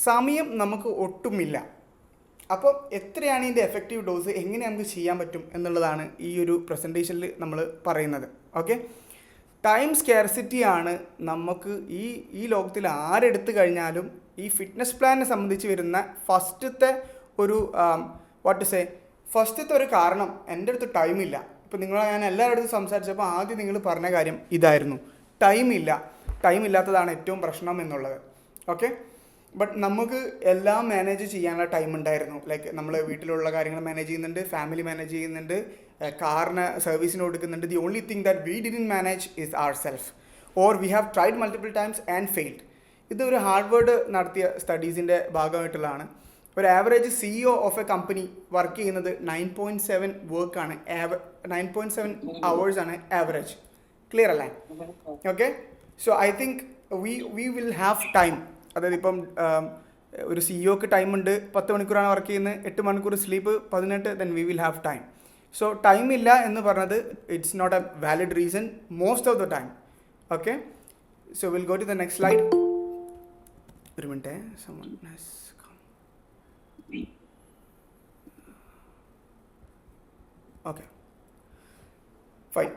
സമയം നമുക്ക് ഒട്ടുമില്ല. അപ്പോൾ എത്രയാണ് ഇതിൻ്റെ എഫക്റ്റീവ് ഡോസ്, എങ്ങനെ നമുക്ക് ചെയ്യാൻ പറ്റും എന്നുള്ളതാണ് ഈ ഒരു പ്രസൻറ്റേഷനിൽ നമ്മൾ പറയുന്നത്. ഓക്കെ, ടൈം സ്കാർസിറ്റിയാണ് നമുക്ക് ഈ ലോകത്തിൽ ആരെടുത്ത് കഴിഞ്ഞാലും ഈ ഫിറ്റ്നസ് പ്ലാനിനെ സംബന്ധിച്ച് വരുന്ന ഫസ്റ്റത്തെ ഒരു കാരണം. എൻ്റെ അടുത്ത് ടൈമില്ല. ഇപ്പോൾ ഞാൻ എല്ലാവരുടെ അടുത്തും സംസാരിച്ചപ്പോൾ ആദ്യം നിങ്ങൾ പറഞ്ഞ കാര്യം ഇതായിരുന്നു, ടൈമില്ലാത്തതാണ് ഏറ്റവും പ്രശ്നം എന്നുള്ളത്. ഓക്കെ, ബട്ട് നമുക്ക് എല്ലാം മാനേജ് ചെയ്യാനുള്ള ടൈം ഉണ്ടായിരുന്നു. ലൈക്ക് നമ്മൾ വീട്ടിലുള്ള കാര്യങ്ങൾ മാനേജ് ചെയ്യുന്നുണ്ട്, ഫാമിലി മാനേജ് ചെയ്യുന്നുണ്ട്, കാറിന് സർവീസിന് കൊടുക്കുന്നുണ്ട്. The only thing that we didn't manage is our self, or we have tried multiple times and failed. ഇതൊരു ഹാർഡ്വേർഡ് നടത്തിയ സ്റ്റഡീസിൻ്റെ ഭാഗമായിട്ടുള്ളതാണ്. ഒരു average CEO of a company work ചെയ്യുന്നത് 9.7 വർക്കാണ്, 9.7 അവേഴ്സാണ് ആവറേജ്. ക്ലിയർ അല്ലേ? Okay, so I think we will have time. അതായത് ഇപ്പം ഒരു CEOക്ക് ടൈമുണ്ട്, 10 മണിക്കൂറാണ് വർക്ക് ചെയ്യുന്നത്, 8 മണിക്കൂർ sleep, 18, then we will have time. So ടൈമില്ല എന്ന് പറഞ്ഞത് it's not a valid reason most of the time. Okay, so will go to the next slide. ഒരു minute, someone has come. Okay, fine.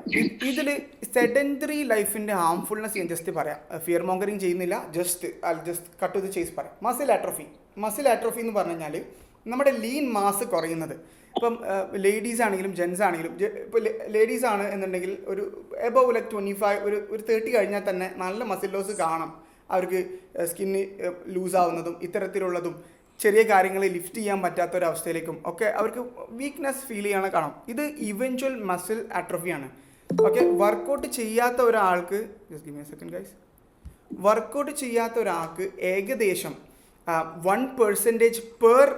ഇതിൽ sedentary ലൈഫിൻ്റെ harmfulness ഞാൻ just പറയാം, fear mongering ചെയ്യുന്നില്ല, just cut to the chase പറയാം. Muscle atrophy എന്ന് പറഞ്ഞു കഴിഞ്ഞാൽ നമ്മുടെ ലീൻ മാസ് കുറയുന്നത്. ഇപ്പം ലേഡീസ് ആണെങ്കിലും ജെൻസ് ആണെങ്കിലും, ഇപ്പോൾ ലേഡീസ് ആണ് എന്നുണ്ടെങ്കിൽ ഒരു എബവ് ലൈക്ക് 25, ഒരു 30 കഴിഞ്ഞാൽ തന്നെ നല്ല മസിൽ ലോസ് കാണാം. അവർക്ക് സ്കിന്ന് ലൂസാവുന്നതും ഇത്തരത്തിലുള്ളതും ചെറിയ കാര്യങ്ങൾ ലിഫ്റ്റ് ചെയ്യാൻ പറ്റാത്തൊരവസ്ഥയിലേക്കും ഒക്കെ അവർക്ക് വീക്ക്നെസ് ഫീൽ ചെയ്യണ കാണാം. ഇത് ഇവൻച്വൽ മസിൽ ആട്രോഫിയാണ്. ഓക്കെ, വർക്കൗട്ട് ചെയ്യാത്ത ഒരാൾക്ക്, just give me a second guys, workout ചെയ്യാത്ത ഒരാൾക്ക് ഏകദേശം 1% പെർ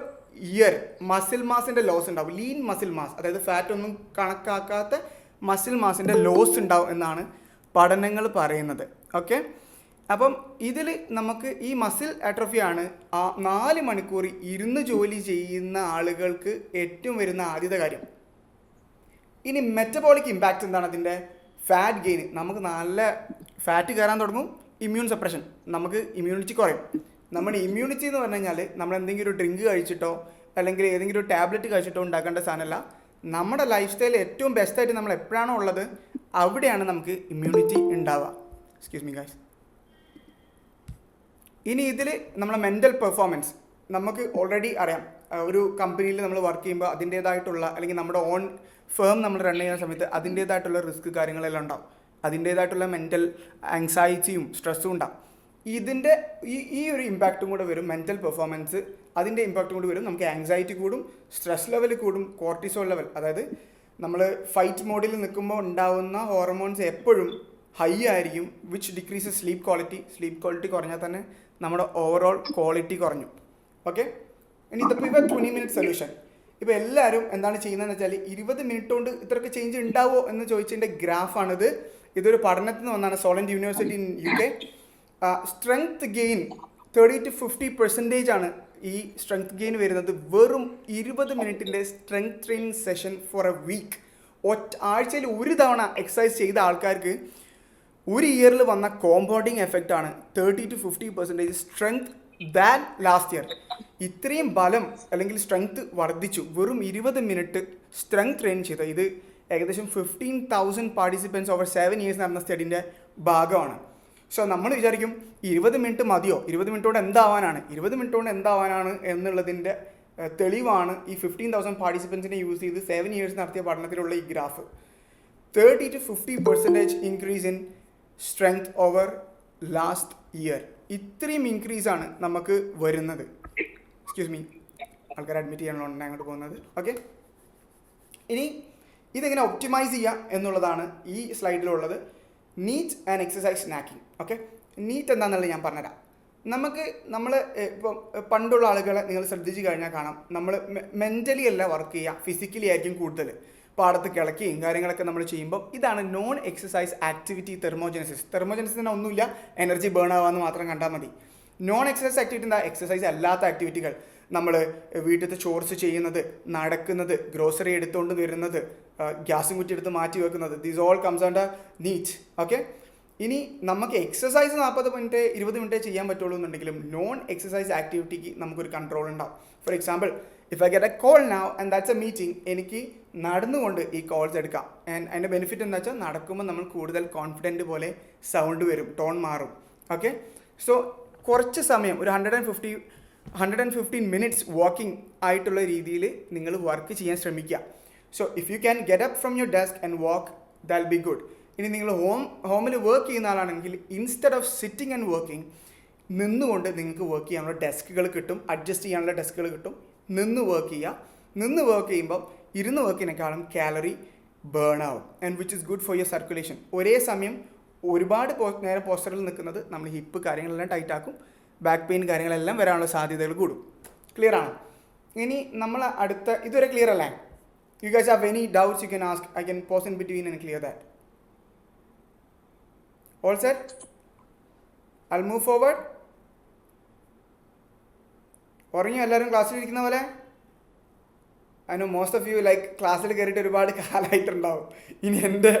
ഇയർ മസിൽ മാസിൻ്റെ ലോസ് ഉണ്ടാവും. ലീൻ മസിൽ മാസ്, അതായത് ഫാറ്റ് ഒന്നും കണക്കാക്കാത്ത മസിൽ മാസിൻ്റെ ലോസ് ഉണ്ടാവും എന്നാണ് പഠനങ്ങൾ പറയുന്നത്. ഓക്കെ, അപ്പം ഇതിൽ നമുക്ക് ഈ മസിൽ ആട്രോഫിയാണ് 4 മണിക്കൂർ ഇരുന്ന് ജോലി ചെയ്യുന്ന ആളുകൾക്ക് ഏറ്റവും വരുന്ന ആദ്യത്തെ കാര്യം. ഇനി മെറ്റബോളിക് ഇമ്പാക്റ്റ് എന്താണ് അതിൻ്റെ? Fat gain. നമുക്ക് നല്ല ഫാറ്റ് കയറാൻ തുടങ്ങും. ഇമ്മ്യൂൺ സപ്രഷൻ, നമുക്ക് ഇമ്മ്യൂണിറ്റി കുറയും. നമ്മുടെ ഇമ്മ്യൂണിറ്റി എന്ന് പറഞ്ഞു കഴിഞ്ഞാൽ നമ്മൾ എന്തെങ്കിലും ഒരു ഡ്രിങ്ക് കഴിച്ചിട്ടോ അല്ലെങ്കിൽ ഏതെങ്കിലും ഒരു ടാബ്ലറ്റ് കഴിച്ചിട്ടോ ഉണ്ടാക്കേണ്ട സാധനമല്ല. നമ്മുടെ ലൈഫ് സ്റ്റൈൽ ഏറ്റവും ബെസ്റ്റായിട്ട് നമ്മൾ എപ്പോഴാണോ ഉള്ളത് അവിടെയാണ് നമുക്ക് ഇമ്മ്യൂണിറ്റി ഉണ്ടാവുക. Excuse me guys. ഇനി ഇതിൽ നമ്മളെ മെൻ്റൽ പെർഫോമൻസ് നമുക്ക് ഓൾറെഡി അറിയാം. ഒരു കമ്പനിയിൽ നമ്മൾ വർക്ക് ചെയ്യുമ്പോൾ അതിൻ്റേതായിട്ടുള്ള, അല്ലെങ്കിൽ നമ്മുടെ ഓൺ ഫേം നമ്മൾ റൺ ചെയ്യുന്ന സമയത്ത് അതിൻ്റേതായിട്ടുള്ള റിസ്ക് കാര്യങ്ങളെല്ലാം ഉണ്ടാവും. അതിൻ്റേതായിട്ടുള്ള മെൻ്റൽ ആങ്സൈറ്റിയും സ്ട്രെസ്സും ഉണ്ടാവും. ഇതിൻ്റെ ഈ ഒരു ഇമ്പാക്റ്റും കൂടെ വരും. മെൻ്റൽ പെർഫോമൻസ് അതിൻ്റെ ഇമ്പാക്റ്റും കൂടി വരും. നമുക്ക് ആങ്സൈറ്റി കൂടും, സ്ട്രെസ് ലെവൽ കൂടും, കോർട്ടിസോൾ ലെവൽ, അതായത് നമ്മൾ ഫൈറ്റ് മോഡിൽ നിൽക്കുമ്പോൾ ഉണ്ടാവുന്ന ഹോർമോൺസ് എപ്പോഴും ഹൈ ആയിരിക്കും, വിച്ച് ഡിക്രീസസ് സ്ലീപ്പ് ക്വാളിറ്റി കുറഞ്ഞാൽ തന്നെ നമ്മുടെ ഓവറോൾ ക്വാളിറ്റി കുറഞ്ഞു. ഓക്കെ, ഇനി ഇതിപ്പോൾ 20 മിനിറ്റ് സൊല്യൂഷൻ. ഇപ്പോൾ എല്ലാവരും എന്താണ് ചെയ്യുന്നതെന്ന് വെച്ചാൽ 20 മിനിറ്റ് കൊണ്ട് ഇത്രയൊക്കെ ചേഞ്ച് ഉണ്ടാവുമോ എന്ന് ചോദിച്ചതിൻ്റെ ഗ്രാഫാണിത്. ഇതൊരു പഠനത്തിൽ നിന്ന് വന്നാണ്, Solent university in UK. Strength gain 30 to 50% ആണ് ഈ സ്ട്രെങ്ത് ഗെയിൻ വരുന്നത് വെറും 20 മിനിറ്റിൻ്റെ strength training session for a week. ആഴ്ചയിൽ ഒരു തവണ എക്സസൈസ് ചെയ്ത ആൾക്കാർക്ക് ഒരു ഇയറിൽ വന്ന കോമ്പൗണ്ടിങ് എഫക്റ്റാണ് 30 to 50% strength than last year. ഇത്രയും ബലം അല്ലെങ്കിൽ സ്ട്രെങ്ത് വർദ്ധിച്ചു വെറും 20 മിനിറ്റ് സ്ട്രെങ്ത് ട്രെയിൻ ചെയ്ത. ഇത് ഏകദേശം 15,000 പാർട്ടിസിപ്പൻസ് ഓവർ 7 years നടന്ന സ്റ്റഡീൻ്റെ ഭാഗമാണ്. സോ നമ്മൾ വിചാരിക്കും 20 മിനിറ്റ് മതിയോ, 20 മിനിറ്റോടെ എന്താവാനാണ് എന്നുള്ളതിൻ്റെ തെളിവാണ് ഈ 15,000 പാർട്ടിസിപ്പൻസിനെ യൂസ് ചെയ്ത് 7 years നടത്തിയ പഠനത്തിലുള്ള ഈ ഗ്രാഫ്. 30 to 50% increase in strength over last year. ഇത്രയും ഇൻക്രീസാണ് നമുക്ക് വരുന്നത്. എക്സ്ക്യൂസ് മീ, ആൾക്കാർ അഡ്മിറ്റ് ചെയ്യാനുള്ളതാണ് അങ്ങോട്ട് പോകുന്നത്. ഓക്കെ, ഇനി ഇതെങ്ങനെ ഒപ്റ്റിമൈസ് ചെയ്യാം എന്നുള്ളതാണ് ഈ സ്ലൈഡിലുള്ളത്. NEAT and exercise snacking. Okay, NEAT എന്താണെന്നുള്ളത് ഞാൻ പറഞ്ഞുതരാം. നമ്മൾ ഇപ്പം പണ്ടുള്ള ആളുകളെ നിങ്ങൾ ശ്രദ്ധിച്ച് കഴിഞ്ഞാൽ കാണാം, നമ്മൾ മെൻ്റലി അല്ല വർക്ക് ചെയ്യുക, ഫിസിക്കലി ആയിരിക്കും കൂടുതൽ. പാടത്ത് കിളക്കുകയും കാര്യങ്ങളൊക്കെ നമ്മൾ ചെയ്യുമ്പോൾ ഇതാണ് നോൺ എക്സസൈസ് ആക്ടിവിറ്റി തെർമോജനസിസ്. തെർമോജനസിന് ഒന്നുമില്ല, എനർജി ബേൺ ആവാമെന്ന് മാത്രം കണ്ടാൽ മതി. നോൺ എക്സസൈസ് ആക്ടിവിറ്റി എന്താ? എക്സസൈസ് അല്ലാത്ത ആക്ടിവിറ്റികൾ. നമ്മൾ വീട്ടിലത്തെ ചോർസ് ചെയ്യുന്നത്, നടക്കുന്നത്, ഗ്രോസറി എടുത്തുകൊണ്ട് വരുന്നത്, ഗ്യാസും കുറ്റി എടുത്ത് മാറ്റി വെക്കുന്നത്, these all comes under NEAT. Okay, ഇനി നമുക്ക് എക്സസൈസ് 40 മിനിറ്റ് 20 മിനിറ്റ് ചെയ്യാൻ പറ്റുള്ളൂ എന്നുണ്ടെങ്കിലും നോൺ എക്സസൈസ് ആക്ടിവിറ്റിക്ക് നമുക്കൊരു കൺട്രോൾ ഉണ്ടാവും. For example, if I get A call now and that's A meeting, എനിക്ക് നടന്നുകൊണ്ട് ഈ കോൾസ് എടുക്കാം. ആൻഡ് അതിൻ്റെ ബെനിഫിറ്റ് എന്താ വെച്ചാൽ നടക്കുമ്പോൾ നമ്മൾ കൂടുതൽ കോൺഫിഡൻറ്റ് പോലെ സൗണ്ട് വരും, ടോൺ മാറും. ഓക്കെ, സോ കുറച്ച് സമയം ഒരു 115 മിനിറ്റ്സ് വാക്കിംഗ് ആയിട്ടുള്ള രീതിയിൽ നിങ്ങൾ വർക്ക് ചെയ്യാൻ ശ്രമിക്കുക. So if you can get up from your desk and walk, that be good. ഇനി നിങ്ങൾ ഹോമിൽ വർക്ക് ചെയ്യുന്ന ആളാണെങ്കിൽ instead of sitting and working, നിന്നുകൊണ്ട് നിങ്ങൾക്ക് വർക്ക് ചെയ്യാനുള്ള ഡെസ്കുകൾ കിട്ടും, അഡ്ജസ്റ്റ് ചെയ്യാനുള്ള ഡെസ്കുകൾ കിട്ടും. നിന്ന് വർക്ക് ചെയ്യുക. നിന്ന് വർക്ക് ചെയ്യുമ്പോൾ ഇരുന്ന് വർക്കിനേക്കാളും കാലറി ബേൺ ആവും, and which is good for your circulation. ഒരേ സമയം ഒരുപാട് നേരം പോസ്റ്ററിൽ നിൽക്കുന്നത് നമ്മൾ ഹിപ്പ് കാര്യങ്ങളെല്ലാം ടൈറ്റ് ആക്കും, ബാക്ക് പെയിൻ കാര്യങ്ങളെല്ലാം വരാനുള്ള സാധ്യതകൾ കൂടും. ക്ലിയർ ആണോ? ഇനി നമ്മൾ അടുത്ത ഇതുവരെ ക്ലിയർ അല്ലേ? You guys have any doubts you can ask, I can pause in between and clear that. All set? I'll move forward. ഉറങ്ങിയോ എല്ലാവരും ക്ലാസ്സിലിരിക്കുന്ന പോലെ? I know most of you like ക്ലാസ്സിൽ കയറിയിട്ട് ഒരുപാട് കാലമായിട്ടുണ്ടാവും. ഇനി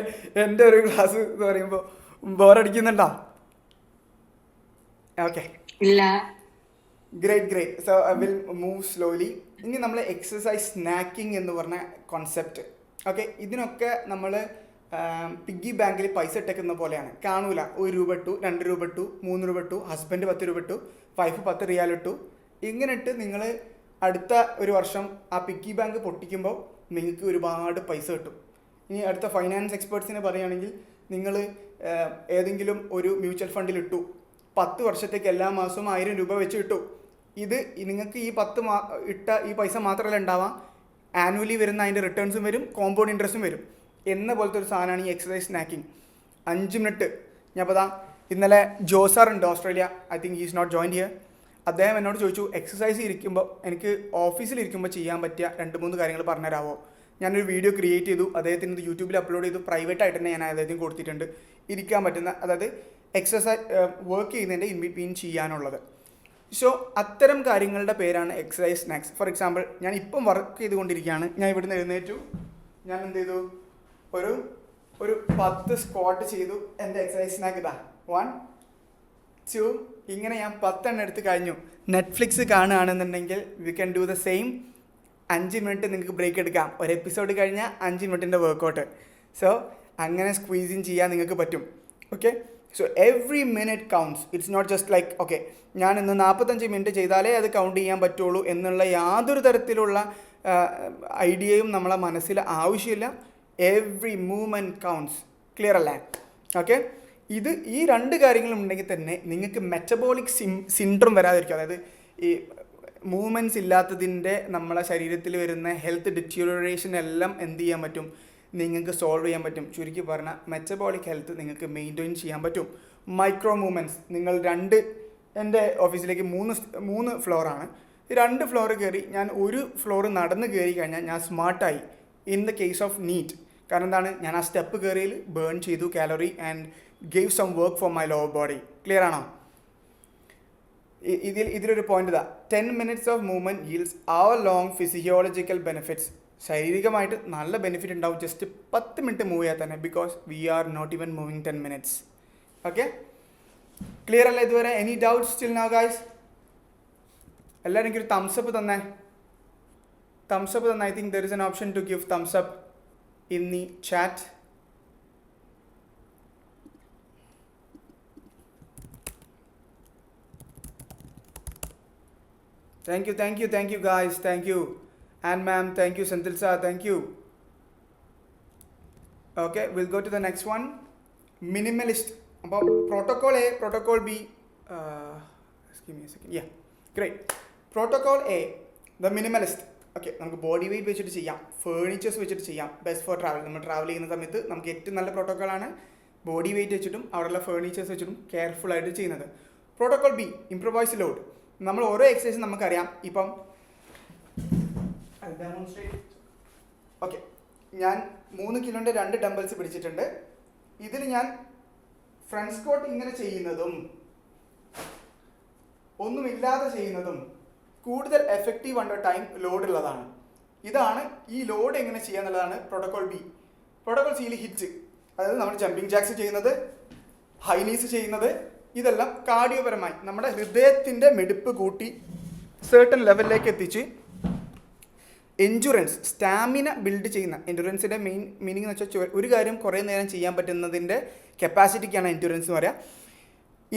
എൻ്റെ ഒരു ക്ലാസ് എന്ന് പറയുമ്പോൾ ബോറടിക്കുന്നുണ്ടോ? ഓക്കെ, ഇല്ല. Great. So I will move slowly. ഇനി നമ്മൾ എക്സസൈസ് സ്നാക്കിംഗ് എന്ന് പറഞ്ഞ കോൺസെപ്റ്റ്. ഓക്കെ, ഇതിനൊക്കെ നമ്മൾ പിഗ്ഗി ബാങ്കിൽ പൈസ ഇട്ടേക്കുന്ന പോലെയാണ്. കാണൂല, 1 രൂപ ഇട്ടു, 2 രൂപ ഇട്ടു, 3 രൂപ ഇട്ടു, ഹസ്ബൻഡ് 10 രൂപ ഇട്ടു, വൈഫ് 10 റിയാൽ ഇട്ടു. ഇങ്ങനെ ഇട്ട് നിങ്ങൾ അടുത്ത ഒരു വർഷം ആ പിഗ്ഗി ബാങ്ക് പൊട്ടിക്കുമ്പോൾ നിങ്ങൾക്ക് ഒരുപാട് പൈസ കിട്ടും. ഇനി അടുത്ത ഫൈനാൻസ് എക്സ്പേർട്സിനെ പറയുകയാണെങ്കിൽ, നിങ്ങൾ ഏതെങ്കിലും ഒരു മ്യൂച്വൽ ഫണ്ടിൽ ഇട്ടു, 10 വർഷത്തേക്ക് എല്ലാ മാസവും 1000 രൂപ വെച്ച് ഇട്ടു. ഇത് നിങ്ങൾക്ക് ഈ 10 ഇട്ട ഈ പൈസ മാത്രമല്ല ഉണ്ടാവാം, ആനുവലി വരുന്ന അതിൻ്റെ റിട്ടേൺസും വരും, കോമ്പൗണ്ട് ഇൻട്രസ്റ്റും വരും. എന്ന പോലത്തെ ഒരു സാധനമാണ് ഈ എക്സസൈസ് സ്നാക്കിംഗ്. 5 മിനിറ്റ്. ഞാൻ അപ്പോൾ ഇന്നലെ ജോസാർ ഉണ്ട്, Australia. I think he's not join here. അദ്ദേഹം എന്നോട് ചോദിച്ചു, എക്സസൈസ് ഇരിക്കുമ്പോൾ എനിക്ക് ഓഫീസിലിരിക്കുമ്പോൾ ചെയ്യാൻ പറ്റിയ 2-3 കാര്യങ്ങൾ പറഞ്ഞുതരാമോ? ഞാനൊരു വീഡിയോ ക്രിയേറ്റ് ചെയ്തു, അദ്ദേഹത്തിന് ഇത് യൂട്യൂബിൽ അപ്ലോഡ് ചെയ്തു, പ്രൈവറ്റായിട്ട് തന്നെ ഞാൻ അദ്ദേഹത്തിന് കൊടുത്തിട്ടുണ്ട്. ഇരിക്കാൻ പറ്റുന്ന, അതായത് എക്സസൈസ് വർക്ക് ചെയ്യുന്നതിൻ്റെ ഇൻ ബിറ്റ്വീൻ ചെയ്യാനുള്ളത്. സോ അത്തരം കാര്യങ്ങളുടെ പേരാണ് എക്സസൈസ് സ്നാക്സ്. ഫോർ എക്സാമ്പിൾ, ഞാൻ ഇപ്പം വർക്ക് ചെയ്തുകൊണ്ടിരിക്കുകയാണ്. ഞാൻ ഇവിടുന്ന് എഴുന്നേറ്റു, ഞാൻ എന്ത് ചെയ്തു, ഒരു 10 സ്ക്വാട്ട് ചെയ്തു. എൻ്റെ എക്സസൈസ് സ്നാക്ക് ഇതാ 1 2. ഇങ്ങനെ ഞാൻ 10 എണ്ണം എടുത്ത് കഴിഞ്ഞു. നെറ്റ്ഫ്ലിക്സ് കാണുകയാണെന്നുണ്ടെങ്കിൽ we can do the same. 5 minute നിങ്ങൾക്ക് ബ്രേക്ക് എടുക്കാം. ഒരു എപ്പിസോഡ് കഴിഞ്ഞാൽ 5 മിനിറ്റിൻ്റെ വർക്കൗട്ട്. സോ അങ്ങനെ സ്ക്വീസിൻ ചെയ്യാൻ നിങ്ങൾക്ക് പറ്റും. Okay, so every minute counts. It's not just like okay ഞാൻ ഇന്ന് 45 മിനിറ്റ് ചെയ്താലേ അത് കൗണ്ട് ചെയ്യാൻ പറ്റുള്ളൂ എന്നുള്ള യാതൊരു തരത്തിലുള്ള ഐഡിയയും നമ്മളെ മനസ്സിൽ ആവശ്യമില്ല. Every movement counts. ക്ലിയർ അല്ലേ? ഓക്കെ, ഈ 2 കാര്യങ്ങളും ഉണ്ടെങ്കിൽ തന്നെ നിങ്ങൾക്ക് മെറ്റബോളിക് സിൻഡ്രോം വരാതിരിക്കും. അതായത് ഈ മൂവ്മെൻറ്റ്സ് ഇല്ലാത്തതിൻ്റെ നമ്മളെ ശരീരത്തിൽ വരുന്ന ഹെൽത്ത് ഡിറ്റീരിയറേഷൻ എല്ലാം എന്ത് ചെയ്യാൻ പറ്റും, നിങ്ങൾക്ക് സോൾവ് ചെയ്യാൻ പറ്റും. ചുരുക്കി പറഞ്ഞാൽ മെറ്റബോളിക് ഹെൽത്ത് നിങ്ങൾക്ക് മെയിൻറ്റെയിൻ ചെയ്യാൻ പറ്റും. Micro movements. നിങ്ങൾ എൻ്റെ ഓഫീസിലേക്ക് 3 ഫ്ലോറാണ്. 2 ഫ്ലോർ കയറി ഞാൻ 1 ഫ്ലോർ നടന്ന് കയറി കഴിഞ്ഞാൽ ഞാൻ സ്മാർട്ടായി. In the case of NEAT, കാരണം എന്താണ്, ഞാൻ ആ സ്റ്റെപ്പ് കയറിയിൽ ബേൺ ചെയ്തു calorie and gave some work for my lower body. Clear ആണോ? ഇതിലൊരു പോയിന്റ് ഇതാ, 10 minutes of movement yields our long physiological benefits. ശാരീരികമായിട്ട് നല്ല ബെനിഫിറ്റ് ഉണ്ടാവും ജസ്റ്റ് 10 മിനിറ്റ് മൂവ് ചെയ്യാൻ തന്നെ, because we are not even moving 10 minutes. Okay, clear അല്ലേ ഇതുവരെ? Any doubts still now guys? എല്ലാവരും എനിക്കൊരു തംസപ്പ് തന്നെ. I think there is an option to give thumbs up in the chat. Thank you guys, thank you. And ma'am, thank you. Senthil sir, thank you. Okay, we'll go to the next one. Minimalist. About protocol A, protocol B. Just give me a second. Yeah, great. Protocol A, the minimalist. Okay, നമുക്ക് body weight വെച്ചിട്ട് ചെയ്യാം, furnitures വെച്ചിട്ട് ചെയ്യാം. Best for travel. നമ്മൾ travel ചെയ്യുന്ന സമയത്ത് നമുക്ക് ഏറ്റവും നല്ല പ്രോട്ടോക്കോളാണ് ബോഡി വെയിറ്റ് വെച്ചിട്ടും അവിടെയുള്ള ഫേർണിച്ചേഴ്സ് വെച്ചിട്ടും കെയർഫുള്ളായിട്ട് ചെയ്യുന്നത്. Protocol B, improvise load. നമ്മൾ ഓരോ എക്സസൈസും നമുക്കറിയാം. ഇപ്പം ഓക്കെ, ഞാൻ 3 കിലോൻ്റെ 2 ഡംബൽസ് പിടിച്ചിട്ടുണ്ട്. ഇതിൽ ഞാൻ ഫ്രണ്ട് സ്ക്വാട്ട് ഇങ്ങനെ ചെയ്യുന്നതും ഒന്നുമില്ലാതെ ചെയ്യുന്നതും കൂടുതൽ എഫക്റ്റീവ് അണ്ടർ ടൈം ലോഡ് ഉള്ളതാണ്. ഇതാണ് ഈ ലോഡ് എങ്ങനെ ചെയ്യുക എന്നുള്ളതാണ് പ്രോട്ടോക്കോൾ ബി. പ്രോട്ടോക്കോൾ സിയിൽ ഹിറ്റ്, അതായത് നമ്മൾ ജമ്പിങ് ജാക്സ് ചെയ്യുന്നത് ഹൈ നീസ് ചെയ്യുന്നത്, ഇതെല്ലാം കാർഡിയോപരമായി നമ്മുടെ ഹൃദയത്തിൻ്റെ മിടിപ്പ് കൂട്ടി സേർട്ടൺ ലെവലിലേക്ക് എത്തിച്ച് എൻഡുറൻസ്, സ്റ്റാമിന ബിൽഡ് ചെയ്യുന്ന, എൻഡുറൻസിൻ്റെ മെയിൻ മീനിങ് എന്ന് വെച്ചാൽ ഒരു കാര്യം കുറേ നേരം ചെയ്യാൻ പറ്റുന്നതിൻ്റെ കപ്പാസിറ്റിക്കാണ് എൻഡുറൻസ് എന്ന് പറയുക.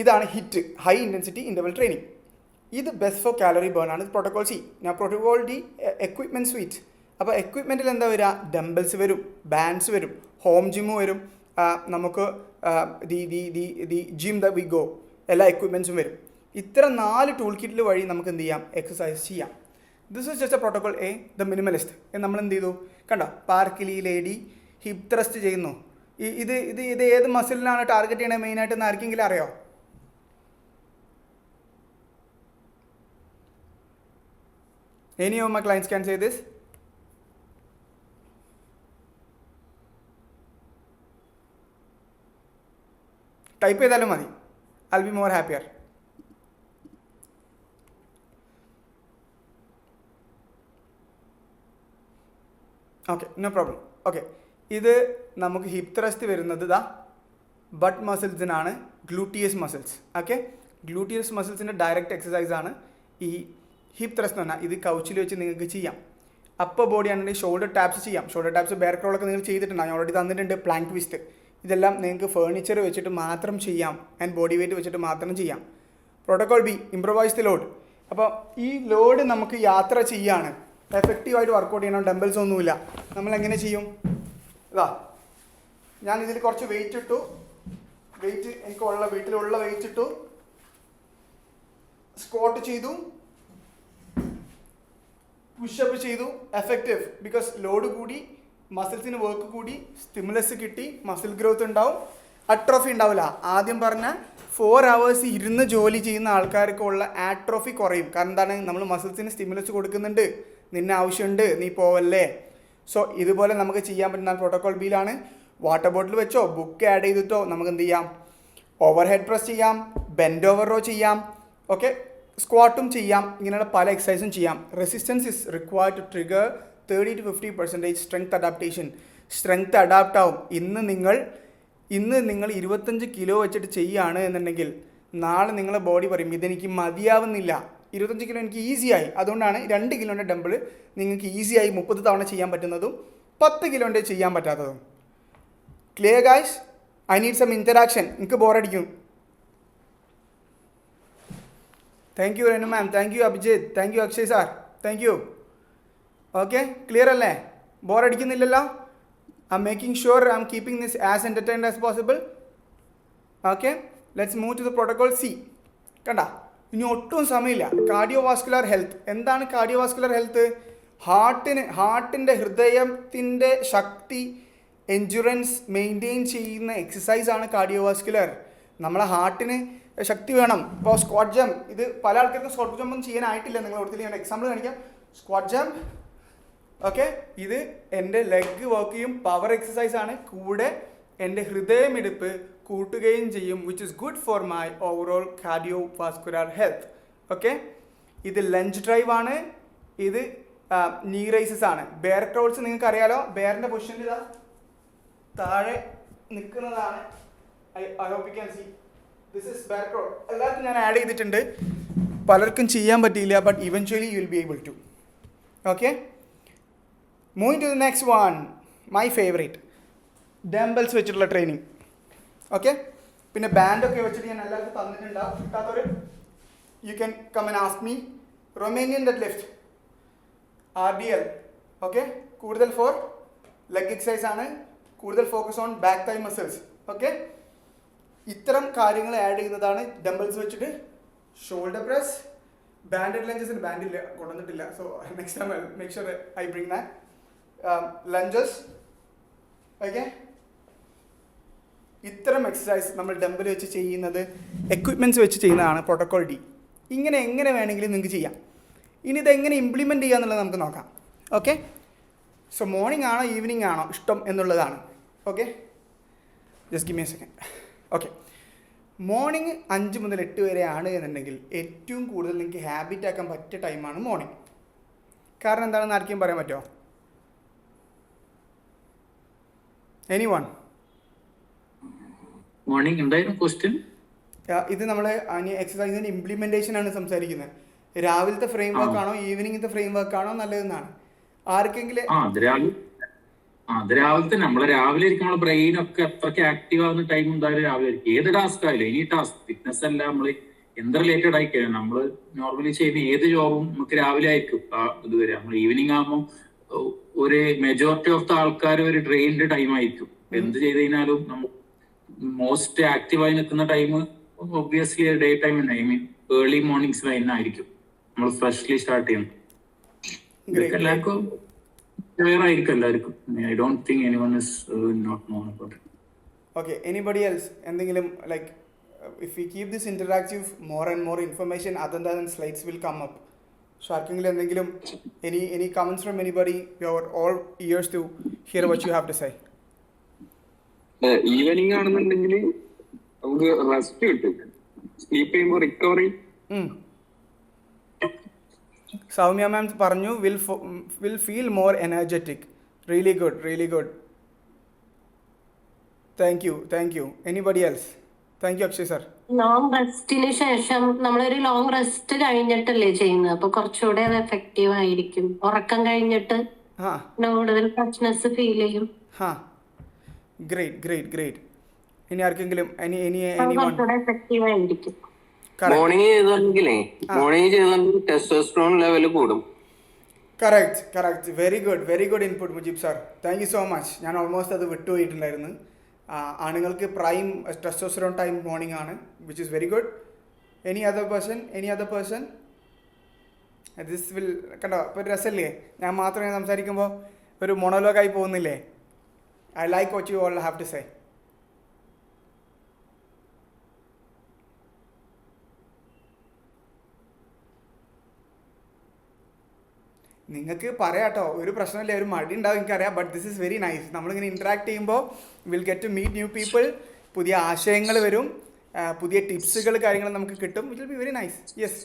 ഇതാണ് hit, high intensity interval training. ഇത് ബെസ്റ്റ് ഫോർ കാലറി ബേൺ ആണ്. Protocol C. ഞാൻ പ്രോട്ടോകോൾ ഡി എക്വിപ്മെൻറ്റ് സ്വീറ്റ്. അപ്പോൾ എക്വിപ്മെൻറ്റിൽ എന്താ വരിക? ഡംബിൾസ് വരും, ബാൻഡ്സ് വരും, ഹോം ജിമ്മ് വരും, നമുക്ക് the gym the we go, എല്ലാ എക്വിപ്മെൻറ്റ്സും വരും. ഇത്ര 4 ടൂൾ കിറ്റിൽ വഴി നമുക്ക് എന്ത് ചെയ്യാം? എക്സസൈസ് ചെയ്യാം. This is just A protocol A, the minimalist. നമ്മൾ എന്ത് ചെയ്തു? കണ്ടോ, പാർക്കിൽ ഈ ലേഡി ഹിപ്പ് ത്രസ്റ്റ് ചെയ്യുന്നു. ഇത് ഏത് മസിലിനാണ് ടാർഗറ്റ് ചെയ്യണത് മെയിനായിട്ട് എന്ന് ആർക്കെങ്കിലും അറിയോ? Any of my clients can say this? Type ചെയ്താലും മതി. I'll be more happier. Okay, no problem. Okay, ഇത് നമുക്ക് ഹിപ്പ് ത്രസ്റ്റ് വരുന്നത് ബട്ട് മസിൽസിനാണ്, ഗ്ലൂട്ടിയസ് മസിൽസ്. ഓക്കെ, ഗ്ലൂട്ടിയസ് മസിൽസിൻ്റെ ഡയറക്റ്റ് എക്സസൈസ് ആണ് ഈ ഹിപ്പ് ത്രസ്റ്റ് എന്ന് പറഞ്ഞാൽ. ഇത് കൗച്ചിൽ വെച്ച് നിങ്ങൾക്ക് ചെയ്യാം. അപ്പർ ബോഡി ആണെങ്കിൽ ഷോൾഡർ ടാപ്സ് ചെയ്യാം. ഷോൾഡർ ടാപ്സ് ബെയർ ക്രോളൊക്കെ നിങ്ങൾ ചെയ്തിട്ടുണ്ട്, ഞാൻ ഓൾറെഡി തന്നിട്ടുണ്ട്. പ്ലാങ്ക് ട്വിസ്റ്റ്, ഇതെല്ലാം നിങ്ങൾക്ക് ഫേർണിച്ചർ വെച്ചിട്ട് മാത്രം ചെയ്യാം ആൻഡ് ബോഡി വെയിറ്റ് വെച്ചിട്ട് മാത്രം ചെയ്യാം. Protocol B, improvised load. അപ്പോൾ ഈ ലോഡ് നമുക്ക് യാത്ര ചെയ്യാണ്, എഫക്റ്റീവായിട്ട് വർക്കൗട്ട് ചെയ്യണം, ഡംബിൾസ് ഒന്നുമില്ല. നമ്മൾ എങ്ങനെ ചെയ്യും? ഞാൻ ഇതിൽ കുറച്ച് വെയിറ്റ് ഇട്ടു, എനിക്കുള്ള വീട്ടിലുള്ള വെയിറ്റ് ഇട്ടു, സ്ക്വാട്ട് ചെയ്തു, പുഷപ്പ് ചെയ്തു. എഫക്റ്റീവ്, ബിക്കോസ് ലോഡ് കൂടി, മസിൽസിന് വർക്ക് കൂടി, സ്റ്റിമുലസ് കിട്ടി, മസിൽ ഗ്രോത്ത് ഉണ്ടാവും, അട്രോഫി ഉണ്ടാവില്ല. ആദ്യം പറഞ്ഞ 4 hours ഇരുന്ന് ജോലി ചെയ്യുന്ന ആൾക്കാർക്കുള്ള ആട്രോഫി കുറയും. കാരണം എന്താണ്? നമ്മൾ മസിൽസിന് സ്റ്റിമുലസ് കൊടുക്കുന്നുണ്ട്, നിന്നെ ആവശ്യമുണ്ട്, നീ പോവല്ലേ. സോ ഇതുപോലെ നമുക്ക് ചെയ്യാൻ പറ്റുന്ന പ്രോട്ടോകോൾ ബിയിലാണ്. വാട്ടർ ബോട്ടിൽ വെച്ചോ ബുക്ക് ആഡ് ചെയ്തിട്ടോ നമുക്ക് എന്ത് ചെയ്യാം? ഓവർ ഹെഡ് പ്രസ് ചെയ്യാം, ബെൻഡ് ഓവർ റോ ചെയ്യാം, ഓക്കെ, സ്ക്വാട്ടും ചെയ്യാം. ഇങ്ങനെയുള്ള പല എക്സസൈസും ചെയ്യാം. Resistance is required to trigger 30 to 50% strength adaptation. Strength adapt ആവും. ഇന്ന് നിങ്ങൾ 25 കിലോ വെച്ചിട്ട് ചെയ്യുകയാണ് എന്നുണ്ടെങ്കിൽ നാളെ നിങ്ങളെ ബോഡി പറയും ഇതെനിക്ക് മതിയാവുന്നില്ല, 25 കിലോ എനിക്ക് ഈസിയായി. അതുകൊണ്ടാണ് 2 കിലോൻ്റെ ഡംബിൾ നിങ്ങൾക്ക് ഈസിയായി 30 തവണ ചെയ്യാൻ പറ്റുന്നതും 10 കിലോൻ്റെ ചെയ്യാൻ പറ്റാത്തതും. Clear guys? I need some interaction. എനിക്ക് ബോറടിക്കും. Thank you Ranu ma'am, thank you Abhijith, thank you Akshay sir, thank you. Okay, clear അല്ലേ? ബോറടിക്കുന്നില്ലല്ലോ? I'm making sure I'm keeping this as entertained as possible. Okay, let's move to the protocol C. കണ്ട, ഇനി ഒട്ടും സമയമില്ല. Cardiovascular health. എന്താണ് cardiovascular health? ഹാർട്ടിൻ്റെ ഹൃദയത്തിൻ്റെ ശക്തി, endurance maintain ചെയ്യുന്ന എക്സസൈസാണ് കാർഡിയോവാസ്കുലർ. നമ്മളെ ഹാർട്ടിന് ശക്തി വേണം. ഇപ്പോൾ സ്ക്വാട്ട് ജംപ്, ഇത് പല ആൾക്കാർക്കും സ്ക്വാട്ട് ജമ്പൊന്നും ചെയ്യാനായിട്ടില്ല. നിങ്ങൾ കൊടുത്തില്ല, ഞാൻ എക്സാമ്പിൾ കാണിക്കാം. സ്ക്വാട്ട് ജംപ്, ഓക്കെ, ഇത് എൻ്റെ ലെഗ് വർക്ക് ചെയ്യും, പവർ എക്സസൈസ് ആണ്, കൂടെ എൻ്റെ ഹൃദയമിടിപ്പ് കൂട്ടുകയും ചെയ്യും, which is good for my overall cardiovascular health. Okay, ഇത് ലഞ്ച് ഡ്രൈവ് ആണ്, ഇത് നീ റൈസസ് ആണ്. ബെയർ ക്രോൾസ് നിങ്ങൾക്ക് അറിയാലോ, ബെയറിൻ്റെ പൊസിഷനിൽ ഇതാ താഴെ നിൽക്കുന്നതാണ്. I hope you can see this is bear crawl. എല്ലാവർക്കും ഞാൻ ആഡ് ചെയ്തിട്ടുണ്ട്, പലർക്കും ചെയ്യാൻ പറ്റിയില്ല, but eventually you will be able to. Okay, moving to the next one, my favourite, dumbbells വെച്ചിട്ടുള്ള ട്രെയിനിങ്. ഓക്കെ, പിന്നെ ബാൻഡൊക്കെ വെച്ചിട്ട് ഞാൻ എല്ലാവർക്കും തന്നിട്ടുണ്ടാവും. കിട്ടാത്തവർ you can come and ask me. Romanian dead lift, RDL. Okay, കൂടുതൽ ഫോർ ലെഗ് എക്സസൈസ് ആണ്, കൂടുതൽ focus on back thigh muscles. Okay, ഇത്തരം കാര്യങ്ങൾ ആഡ് ചെയ്യുന്നതാണ് ഡംബിൾസ് വെച്ചിട്ട്. ഷോൾഡർ പ്രസ്, ബാൻഡഡ് ലഞ്ചസിന് ബാൻഡില്ല, കൊണ്ടുവന്നിട്ടില്ല. So next time make sure I bring that. Lunges, okay, ഇത്തരം എക്സസൈസ് നമ്മൾ ഡംബിൾ വെച്ച് ചെയ്യുന്നത്, എക്വിപ്മെൻറ്റ്സ് വെച്ച് ചെയ്യുന്നതാണ് പ്രോട്ടോകോൾ ഡി. ഇങ്ങനെ എങ്ങനെ വേണമെങ്കിലും നിങ്ങൾക്ക് ചെയ്യാം. ഇനി ഇതെങ്ങനെ ഇംപ്ലിമെൻറ്റ് ചെയ്യുക എന്നുള്ളത് നമുക്ക് നോക്കാം. ഓക്കെ, സോ മോർണിംഗ് ആണോ ഈവനിങ് ആണോ ഇഷ്ടം എന്നുള്ളതാണ്. Okay, just give me a second. Okay, morning 5 മുതൽ 8 വരെ ആണ് എന്നുണ്ടെങ്കിൽ ഏറ്റവും കൂടുതൽ നിങ്ങൾക്ക് ഹാബിറ്റ് ആക്കാൻ പറ്റിയ ടൈമാണ് മോർണിംഗ്. കാരണം എന്താണെന്ന് ആർക്കും പറയാൻ പറ്റുമോ? എനിവൺ? മോർണിംഗ് എന്തായിരുന്നു ക്വസ്റ്റ്യൻ? ഇത് നമ്മൾ എക്സസൈസിൻ്റെ ഇംപ്ലിമെൻറ്റേഷൻ ആണ് സംസാരിക്കുന്നത്. രാവിലത്തെ ഫ്രെയിം ആ വർക്ക് ആണോ ഈവനിങ്ങത്തെ ഫ്രെയിം വർക്ക് ആണോ നല്ലതെന്നാണ് ആർക്കെങ്കിലും. ആ അത് രാവിലെ തന്നെ നമ്മളെ രാവിലെ ആയിരിക്കും നമ്മളെ ബ്രെയിൻ ഒക്കെ അത്രയ്ക്ക് ആക്റ്റീവ് ആവുന്ന ടൈം എന്തായാലും രാവിലെ ആയിരിക്കും. ഏത് ടാസ്ക് ആയാലും എനി ടാസ്ക് ഫിറ്റ്നസ് അല്ല നമ്മൾ എന്ത് റിലേറ്റഡ് ആയിക്കഴിഞ്ഞാൽ നമ്മൾ നോർമലി ചെയ്യുന്ന ഏത് ജോബും നമുക്ക് രാവിലെ ആയിരിക്കും ഇത് വരെ. നമ്മൾ ഈവനിങ് ആകുമ്പോൾ ഒരു മെജോറിറ്റി ഓഫ് ദ ആൾക്കാർ ഒരു ട്രെയിൻഡ് ടൈം ആയിരിക്കും. എന്ത് ചെയ്ത് കഴിഞ്ഞാലും നമ്മൾ മോസ്റ്റ് ആക്റ്റീവായി നിൽക്കുന്ന ടൈം ഒബ്വിയസ്ലി ഡേ ടൈം തന്നെ, ഐ മീൻ ഏർലി മോർണിംഗ്സ് തന്നെ ആയിരിക്കും നമ്മൾ ഫ്രഷ്ലി സ്റ്റാർട്ട് ചെയ്യുന്നത്. ഇതൊക്കെ എല്ലാവർക്കും ക്ലിയർ ആയിരിക്കും എല്ലാവർക്കും. I don't think anyone is not known about it. Okay, anybody else എന്തെങ്കിലും like if we keep this interactive more and more information other than slides will come up. So ആർക്കെങ്കിലും എന്തെങ്കിലും any comments from anybody? We are all ears to hear what you have to say. Evening ആണെന്നുണ്ടെങ്കിൽ നമുക്ക് rest കിട്ടും, sleep ചെയ്യുമ്പോൾ recovery. Soumya ma'am പറഞ്ഞു will feel more energetic. Really good, really good. Thank you. Anybody else? Thank you Akshay sir. Long റെസ്റ്റിന് ശേഷം നമ്മളൊരു long rest കഴിഞ്ഞിട്ടല്ലേ ചെയ്യുന്നത്, അപ്പൊ കുറച്ചുകൂടെ അത് എഫക്റ്റീവ് ആയിരിക്കും. ഉറക്കം കഴിഞ്ഞിട്ട് ആ കൂടുതൽ ഫ്രഷ്നെസ് ഫീൽ ചെയ്യും. ഹാ, ഗ്രേറ്റ്. ഇനി ആർക്കെങ്കിലും കുറച്ചുകൂടെ എഫക്റ്റീവ് ആയിരിക്കും. മോർണിംഗ് ചെയ്തിട്ടുണ്ടെങ്കിൽ ടെസ്റ്റോസ്റ്ററോൺ ലെവൽ കൂടും. Correct. Very good input Mujeeb sir. Thank you so much. ഞാൻ ഓൾമോസ്റ്റ് അത് വിട്ടുപോയിട്ടുണ്ടായിരുന്നു. ആണുങ്ങൾക്ക് പ്രൈം ടെസ്റ്റോസ്റ്ററോൺ ടൈം മോർണിംഗ് ആണ്, which is very good. Any other person this will കണ്ടോ, ഇപ്പോൾ ഒരു രസമല്ലേ, ഞാൻ മാത്രമേ സംസാരിക്കുമ്പോൾ ഒരു മൊണോലോഗായി പോകുന്നില്ലേ? I like what you all have to say. നിങ്ങൾക്ക് പറയാട്ടോ, ഒരു പ്രശ്നമില്ല, ഒരു മടി ഉണ്ടാവും എനിക്കറിയാം. But this is very nice. നമ്മളിങ്ങനെ ഇൻട്രാക്ട് ചെയ്യുമ്പോൾ will get to meet new people. പുതിയ ആശയങ്ങൾ വരും, പുതിയ ടിപ്സുകൾ കാര്യങ്ങൾ നമുക്ക് കിട്ടും. It will be very nice. Yes.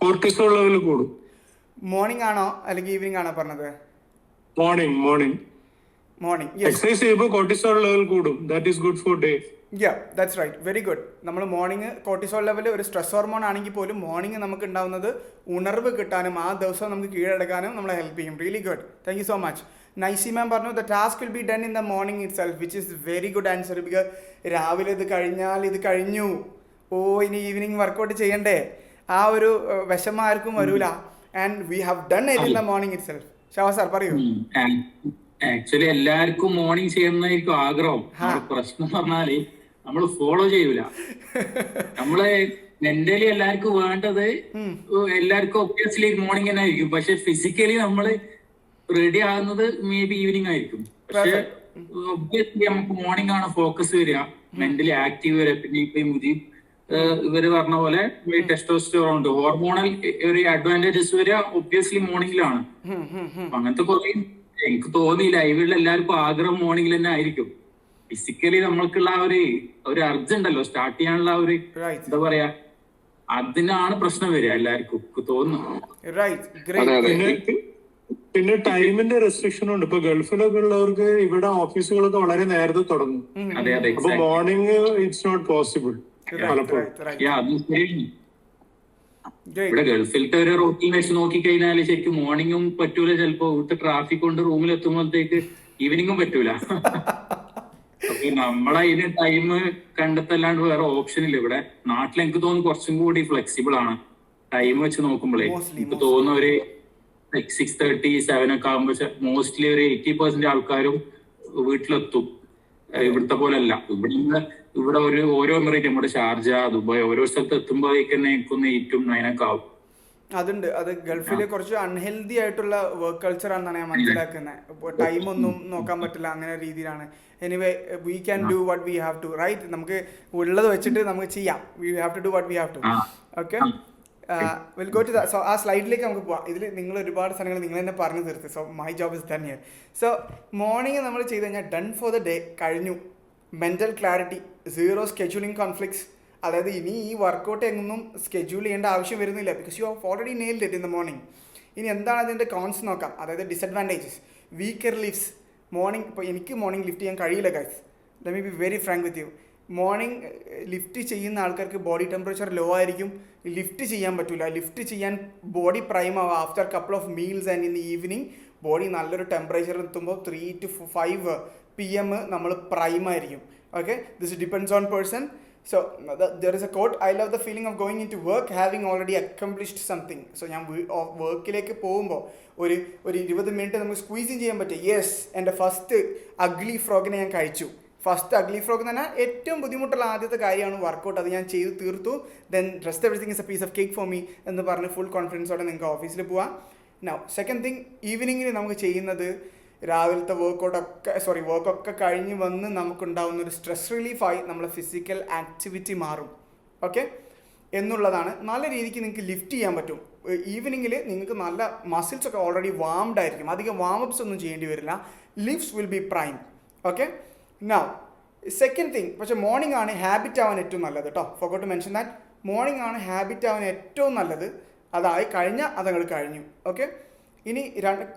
Cortisol level കൂടും. മോർണിംഗ് ആണോ അല്ലെങ്കിൽ ഈവനിങ് ആണോ പറഞ്ഞത്? മോർണിംഗ് എക്സസൈസ് ചെയ്യുമ്പോൾ കോർട്ടിസോൾ ലെവൽ കൂടും. That is good for day. That's right, very good. നമ്മൾ മോർണിംഗ് കോർട്ടിസോൾ ലെവൽ ഒരു സ്ട്രെസ് ഹോർമോൺ ആണെങ്കിൽ പോലും മോർണിംഗ് നമുക്ക് ഉണ്ടാവുന്നത് ഉണർവ് കിട്ടാനും ആ ദിവസം നമുക്ക് കീഴടക്കാനും നമ്മളെ ഹെൽപ്പ് ചെയ്യും. Really good. Thank you so much. Nicy ma'am പറഞ്ഞു the task will be done in the morning itself, which is very good answer. Because രാവിലെ ഇത് കഴിഞ്ഞാൽ ഇത് കഴിഞ്ഞു, ഇനി ഈവനിങ് വർക്കൗട്ട് ചെയ്യണ്ടേ, ആ ഒരു വിഷമം ആർക്കും വരൂല. And we have done it in the morning itself. Shava sir പറയൂ. ആക്ച്വലി എല്ലാവർക്കും മോർണിംഗ് ചെയ്യുന്നതായിരിക്കും ആഗ്രഹം. പ്രശ്നം പറഞ്ഞാല് നമ്മള് ഫോളോ ചെയ്യൂല. നമ്മള് മെന്റലി എല്ലാവർക്കും വേണ്ടത് എല്ലാവർക്കും ഒബ്വിയസ്ലി മോർണിംഗ് തന്നെ ആയിരിക്കും. പക്ഷെ ഫിസിക്കലി നമ്മള് റെഡി ആകുന്നത് മേ ബി ഈവനിങ് ആയിരിക്കും. പക്ഷെ ഒബ്വിയസ്ലി നമുക്ക് മോർണിംഗ് ആണ് ഫോക്കസ് വരിക, മെന്റലി ആക്റ്റീവ് വരിക. പിന്നെ ഇപ്പൊ മുജീബ് ഇവര് പറഞ്ഞ പോലെ ടെസ്റ്റോസ്റ്ററോൺ ഉണ്ട്, ഹോർമോണൽ ഒരു അഡ്വാൻറ്റേജസ് വരിക ഒബ്വിയസ്ലി മോർണിംഗിലാണ്. അങ്ങനത്തെ കുറെ എനിക്ക് തോന്നി ലൈവിലുള്ള എല്ലാവർക്കും ആഗ്രഹം മോർണിംഗിൽ തന്നെ ആയിരിക്കും. ഫിസിക്കലി നമ്മൾക്കുള്ള ആ ഒരു അർജ് ഉണ്ടല്ലോ സ്റ്റാർട്ട് ചെയ്യാനുള്ള ഒരു എന്താ പറയാ, അതിനാണ് പ്രശ്നം വരിക എല്ലാവർക്കും തോന്നുന്നു. പിന്നെ ടൈമിന്റെ റെസ്ട്രിക്ഷൻ ഉണ്ട്. ഇപ്പൊ ഗൾഫിലൊക്കെ ഉള്ളവർക്ക് ഇവിടെ ഓഫീസുകളൊക്കെ വളരെ നേരത്തെ തുടങ്ങും. അപ്പൊ മോർണിംഗ് ഇറ്റ്സ് നോട്ട് പോസിബിൾ പലപ്പോഴും. ഇവിടെ ഗൾഫിലത്തെ ഒരു റൂട്ടീൻ വെച്ച് നോക്കിക്കഴിഞ്ഞാല് ശരിക്കും മോർണിംഗും പറ്റൂല. ചിലപ്പോ ഇവിടുത്തെ ട്രാഫിക് കൊണ്ട് റൂമിൽ എത്തുമ്പോഴത്തേക്ക് ഈവനിങ്ങും പറ്റൂല. അപ്പൊ നമ്മളതിന് ടൈം കണ്ടെത്തല്ലാണ്ട് വേറെ ഓപ്ഷൻ ഇല്ല. ഇവിടെ നാട്ടിൽ എനിക്ക് തോന്നുന്നു കുറച്ചും കൂടി ഫ്ലെക്സിബിൾ ആണ് ടൈം വെച്ച് നോക്കുമ്പോഴേ. എനിക്ക് തോന്നുന്നു ഒരു 6:30, 7 ഒക്കെ ആകുമ്പോ മോസ്റ്റ്ലി ഒരു 80% ആൾക്കാരും വീട്ടിലെത്തും. ഇവിടുത്തെ പോലെ അല്ല. ഇവിടെ ഓരോ എമിറേറ്റ്, നമ്മുടെ ഷാർജ, ദുബായ്, ഓരോ സ്ഥലത്ത് എത്തുമ്പോഴേക്ക് തന്നെ എനിക്കൊന്ന് 8, 9 ഒക്കെ ആവും. അതുണ്ട്. അത് ഗൾഫിൽ കുറച്ച് അൺഹെൽത്തി ആയിട്ടുള്ള വർക്ക് കൾച്ചർ ആണെന്നാണ് ഞാൻ മനസ്സിലാക്കുന്നത്. ടൈം ഒന്നും നോക്കാൻ പറ്റില്ല, അങ്ങനെ രീതിയിലാണ്. Anyway we can do what we have to, right? നമുക്ക് ഉള്ളത് വെച്ചിട്ട് നമുക്ക് ചെയ്യാം. We have to do what we have to. Okay, will go to the. So ആ സ്ലൈഡിലേക്ക് നമുക്ക് പോവാം. ഇതിൽ നിങ്ങൾ ഒരുപാട് സ്ഥലങ്ങൾ നിങ്ങൾ തന്നെ പറഞ്ഞു തീർത്ത്. So my job is done here. So morning നമ്മൾ ചെയ്ത് കഴിഞ്ഞാൽ ഡൺ ഫോർ ദ ഡേ, കഴിഞ്ഞു. Mental clarity, zero scheduling conflicts. അതായത് ഇനി ഈ വർക്കൗട്ട് എങ്ങൊന്നും സ്കെഡ്യൂൾ ചെയ്യേണ്ട ആവശ്യം വരുന്നില്ല, because you have already nailed it in the morning. ഇനി എന്താണ് അതിൻ്റെ കോൺസ് നോക്കാം, അതായത് ഡിസഡ്വാൻറ്റേജസ്. Weaker lifts. മോർണിംഗ് ഇപ്പോൾ എനിക്ക് മോർണിംഗ് ലിഫ്റ്റ് ചെയ്യാൻ കഴിയില്ല guys. Let me be very Frank with you. Morning lift ചെയ്യുന്ന ആൾക്കാർക്ക് ബോഡി ടെമ്പറേച്ചർ ലോ ആയിരിക്കും, ലിഫ്റ്റ് ചെയ്യാൻ പറ്റില്ല. ലിഫ്റ്റ് ചെയ്യാൻ ബോഡി പ്രൈം ആവുക after couple of meals and in the evening body നല്ലൊരു ടെമ്പറേച്ചറിൽ എത്തുമ്പോൾ 3 to 5 PM നമ്മൾ പ്രൈം ആയിരിക്കും. Okay, this depends on person. So there is a quote, I love the feeling of going into work having already accomplished something. So ഞാൻ വർക്കിലേക്ക് പോകുമ്പോൾ ഒരു 20 minute നമുക്ക് squeeze ചെയ്യാൻ പറ്റും. യെസ്, എൻ്റെ ഫസ്റ്റ് അഗ്ലി ഫ്രോഗിനെ ഞാൻ കഴിച്ചു. ഫസ്റ്റ് അഗ്ലി ഫ്രോഗ് എന്ന് പറഞ്ഞാൽ ഏറ്റവും ബുദ്ധിമുട്ടുള്ള ആദ്യത്തെ കാര്യമാണ് വർക്കൗട്ട്. അത് ഞാൻ ചെയ്ത് തീർത്തു. Then rest everything is a piece of cake for me എന്ന് പറഞ്ഞ് ഫുൾ കോൺഫിഡൻസോടെ നിങ്ങൾക്ക് ഓഫീസിൽ പോവാം. നൗ സെക്കൻഡ് തിങ്, ഈവനിങ്ങിൽ നമുക്ക് ചെയ്യുന്നത് രാവിലത്തെ വർക്കൊക്കെ കഴിഞ്ഞ് വന്ന് നമുക്കുണ്ടാവുന്ന ഒരു സ്ട്രെസ് റിലീഫായി നമ്മളെ ഫിസിക്കൽ ആക്ടിവിറ്റി മാറും. ഓക്കെ എന്നുള്ളതാണ്. നല്ല രീതിക്ക് നിങ്ങൾക്ക് ലിഫ്റ്റ് ചെയ്യാൻ പറ്റും. ഈവനിങ്ങിൽ നിങ്ങൾക്ക് നല്ല മസിൽസൊക്കെ ഓൾറെഡി വാംഡ് ആയിരിക്കും, അധികം വാമപ്സ് ഒന്നും ചെയ്യേണ്ടി വരില്ല. Lifts will be prime. Okay, now second thing, പക്ഷേ മോർണിംഗ് ആണ് ഹാബിറ്റ് ആവാൻ ഏറ്റവും നല്ലത് കേട്ടോ. Forgot to mention that. Morning ആണ് ഹാബിറ്റ് ആവാൻ ഏറ്റവും നല്ലത്. അതായി കഴിഞ്ഞാൽ അതങ്ങൾ കഴിഞ്ഞു. ഓക്കെ, ഇനി